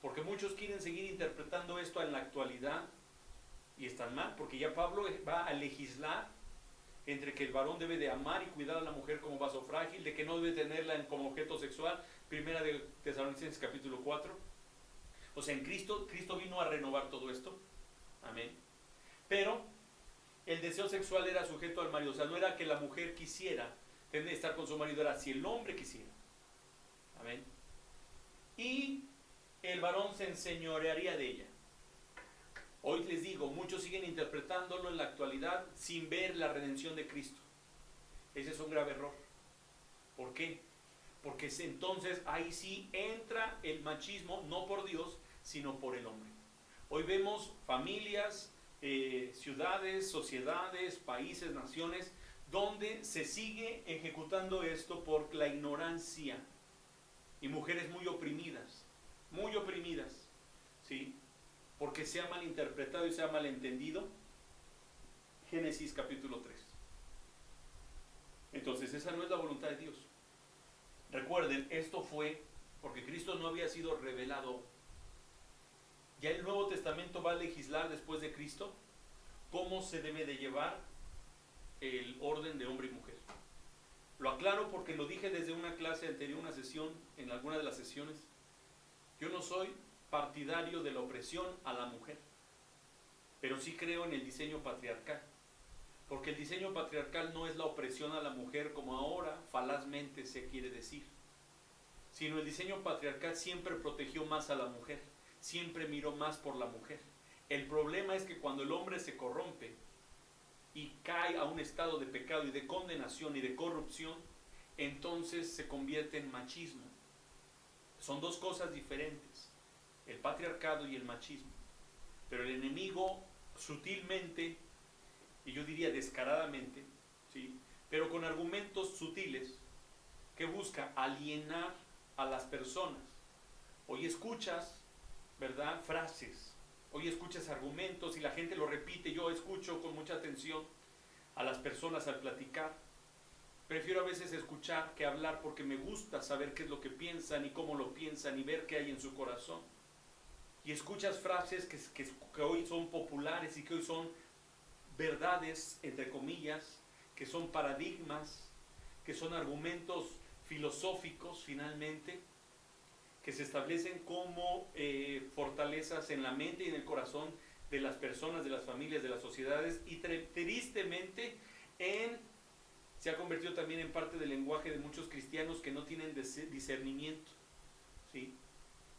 porque muchos quieren seguir interpretando esto en la actualidad, y están mal, porque ya Pablo va a legislar entre que el varón debe de amar y cuidar a la mujer como vaso frágil, de que no debe tenerla como objeto sexual, primera de Tesalonicenses capítulo 4. O sea, en Cristo vino a renovar todo esto, amén. Pero el deseo sexual era sujeto al marido, o sea, no era que la mujer quisiera estar con su marido, era si el hombre quisiera, amén. Y el varón se enseñorearía de ella. Hoy les digo, muchos siguen interpretándolo en la actualidad sin ver la redención de Cristo. Ese es un grave error. ¿Por qué? Porque entonces ahí sí entra el machismo, no por Dios, sino por el hombre. Hoy vemos familias, ciudades, sociedades, países, naciones, donde se sigue ejecutando esto por la ignorancia. Y mujeres muy oprimidas, ¿sí? Porque se ha malinterpretado y se ha malentendido Génesis capítulo 3. Entonces esa no es la voluntad de Dios. Recuerden, esto fue porque Cristo no había sido revelado. Ya el Nuevo Testamento va a legislar después de Cristo cómo se debe de llevar el orden de hombre y mujer. Lo aclaro porque lo dije desde una clase anterior, una sesión, en alguna de las sesiones. Yo no soy partidario de la opresión a la mujer, pero sí creo en el diseño patriarcal, porque el diseño patriarcal no es la opresión a la mujer como ahora falazmente se quiere decir, sino el diseño patriarcal siempre protegió más a la mujer, siempre miró más por la mujer. El problema es que cuando el hombre se corrompe y cae a un estado de pecado y de condenación y de corrupción, entonces se convierte en machismo. Son dos cosas diferentes, el patriarcado y el machismo. Pero el enemigo sutilmente, y yo diría descaradamente, ¿sí?, pero con argumentos sutiles, que busca alienar a las personas. Hoy escuchas, ¿verdad?, frases, hoy escuchas argumentos y la gente lo repite. Yo escucho con mucha atención a las personas al platicar. Prefiero a veces escuchar que hablar porque me gusta saber qué es lo que piensan y cómo lo piensan y ver qué hay en su corazón. Y escuchas frases que hoy son populares y que hoy son verdades, entre comillas, que son paradigmas, que son argumentos filosóficos finalmente, que se establecen como fortalezas en la mente y en el corazón de las personas, de las familias, de las sociedades, y tristemente se ha convertido también en parte del lenguaje de muchos cristianos que no tienen discernimiento, ¿sí?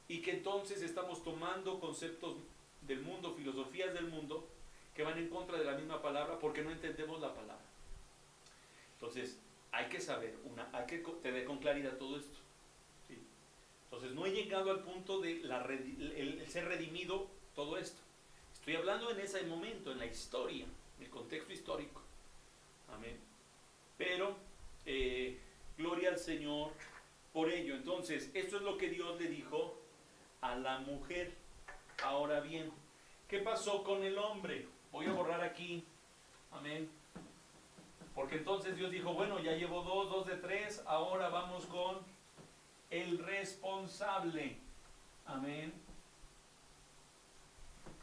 Y que entonces estamos tomando conceptos del mundo, filosofías del mundo, que van en contra de la misma palabra porque no entendemos la palabra. Entonces, hay que saber, hay que tener con claridad todo esto, ¿sí? Entonces, no he llegado al punto de el ser redimido, todo esto. Estoy hablando en ese momento, en la historia, en el contexto histórico. Amén. Pero, gloria al Señor por ello. Entonces, esto es lo que Dios le dijo a la mujer. Ahora bien, ¿qué pasó con el hombre? Voy a borrar aquí, amén, porque entonces Dios dijo, bueno, ya llevo dos de tres, ahora vamos con el responsable, amén.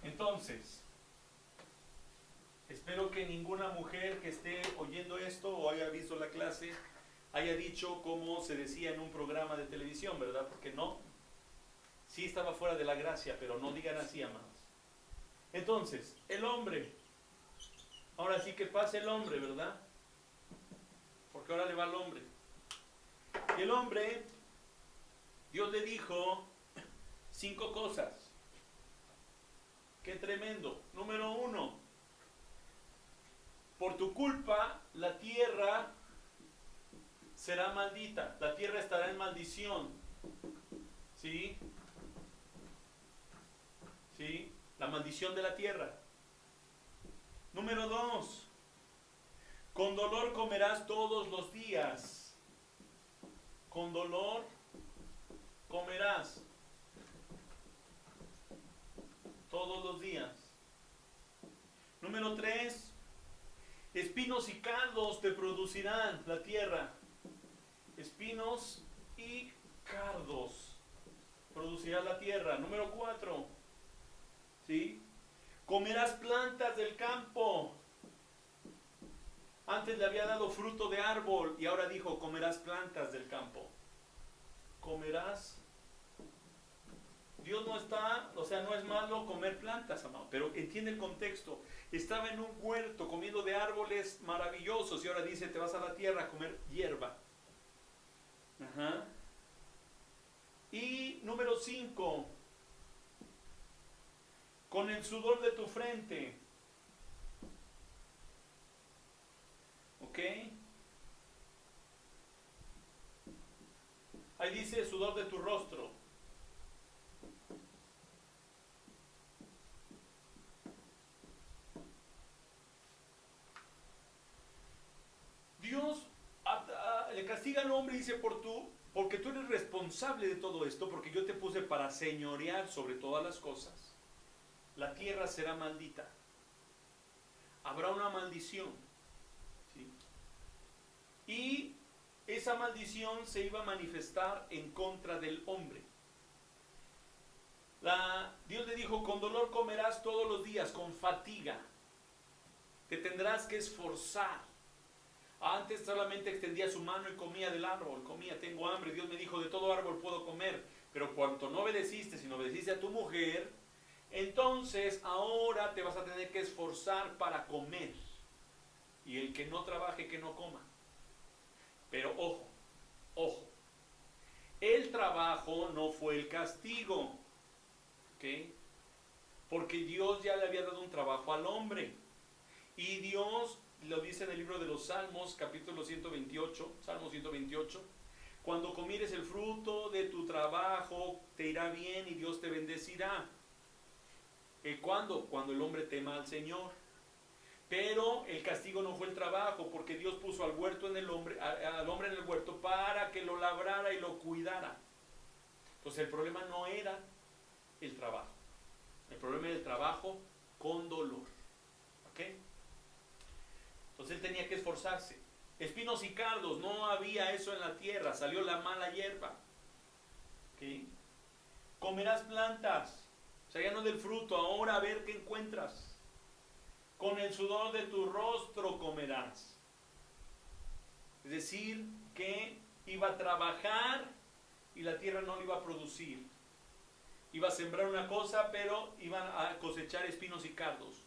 Entonces, espero que ninguna mujer que esté oyendo esto o haya visto la clase haya dicho como se decía en un programa de televisión, ¿verdad? Porque no, sí estaba fuera de la gracia, pero no digan así, amados. Entonces, el hombre, ahora sí que pasa el hombre, ¿verdad? Porque ahora le va al hombre. Y el hombre, Dios le dijo 5 cosas. ¡Qué tremendo! Número 1, por tu culpa la tierra será maldita, la tierra estará en maldición, ¿sí? ¿Sí? La maldición de la tierra. Número 2, con dolor comerás todos los días. Con dolor comerás todos los días. Número 3, espinos y cardos te producirán la tierra. Espinos y cardos producirá la tierra. Número 4. ¿Sí? Comerás plantas del campo. Antes le había dado fruto de árbol y ahora dijo, comerás plantas del campo. Comerás. Dios no está, o sea, no es malo comer plantas, amado, pero entiende el contexto. Estaba en un huerto comiendo de árboles maravillosos y ahora dice, te vas a la tierra a comer hierba. Ajá. Y número 5. Con el sudor de tu frente. ¿Ok? Ahí dice sudor de tu rostro. Dios le castiga al hombre y dice, porque tú eres responsable de todo esto, porque yo te puse para señorear sobre todas las cosas, la tierra será maldita. Habrá una maldición. ¿Sí? Y esa maldición se iba a manifestar en contra del hombre. Dios le dijo, con dolor comerás todos los días, con fatiga. Te tendrás que esforzar. Antes solamente extendía su mano y comía del árbol, tengo hambre. Dios me dijo, de todo árbol puedo comer. Pero cuando no obedeciste, sino obedeciste a tu mujer, entonces ahora te vas a tener que esforzar para comer. Y el que no trabaje, que no coma. Pero ojo, el trabajo no fue el castigo, ¿ok? Porque Dios ya le había dado un trabajo al hombre. Y Dios lo dice en el libro de los Salmos, capítulo 128, Salmo 128, cuando comieres el fruto de tu trabajo, te irá bien y Dios te bendecirá. ¿Cuándo? Cuando el hombre tema al Señor. Pero el castigo no fue el trabajo, porque Dios puso al hombre en el huerto para que lo labrara y lo cuidara. Entonces el problema no era el trabajo. El problema era el trabajo con dolor. ¿Ok? Entonces él tenía que esforzarse. Espinos y cardos, no había eso en la tierra, salió la mala hierba. ¿Ok? Comerás plantas, o sea, ya no del fruto, ahora a ver qué encuentras. Con el sudor de tu rostro comerás. Es decir, que iba a trabajar y la tierra no lo iba a producir. Iba a sembrar una cosa, pero iban a cosechar espinos y cardos.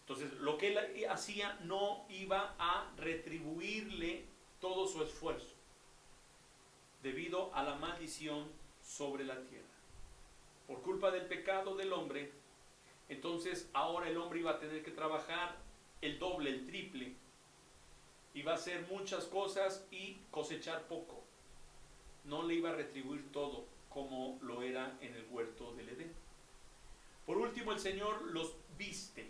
Entonces, lo que él hacía no iba a retribuirle todo su esfuerzo, debido a la maldición sobre la tierra. Por culpa del pecado del hombre, entonces ahora el hombre iba a tener que trabajar el doble, el triple. Iba a hacer muchas cosas y cosechar poco. No le iba a retribuir todo como lo era en el huerto del Edén. Por último, el Señor los viste.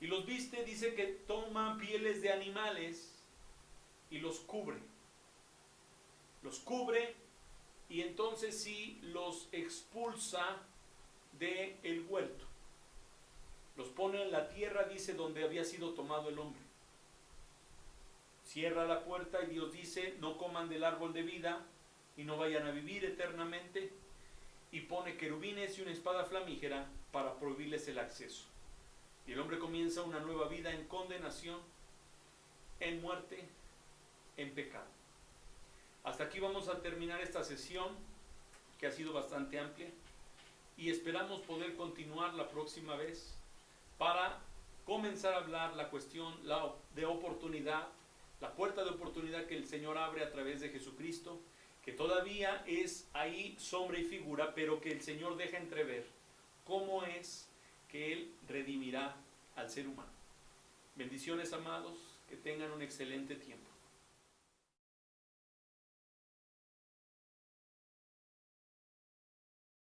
Y los viste, dice que toma pieles de animales y los cubre. Los cubre y entonces sí los expulsa del huerto. Los pone en la tierra, dice, donde había sido tomado el hombre. Cierra la puerta y Dios dice, no coman del árbol de vida y no vayan a vivir eternamente. Y pone querubines y una espada flamígera para prohibirles el acceso. Y el hombre comienza una nueva vida en condenación, en muerte, en pecado. Hasta aquí vamos a terminar esta sesión, que ha sido bastante amplia, y esperamos poder continuar la próxima vez para comenzar a hablar la cuestión de oportunidad, la puerta de oportunidad que el Señor abre a través de Jesucristo, que todavía es ahí sombra y figura, pero que el Señor deja entrever cómo es que Él redimirá al ser humano. Bendiciones, amados, que tengan un excelente tiempo.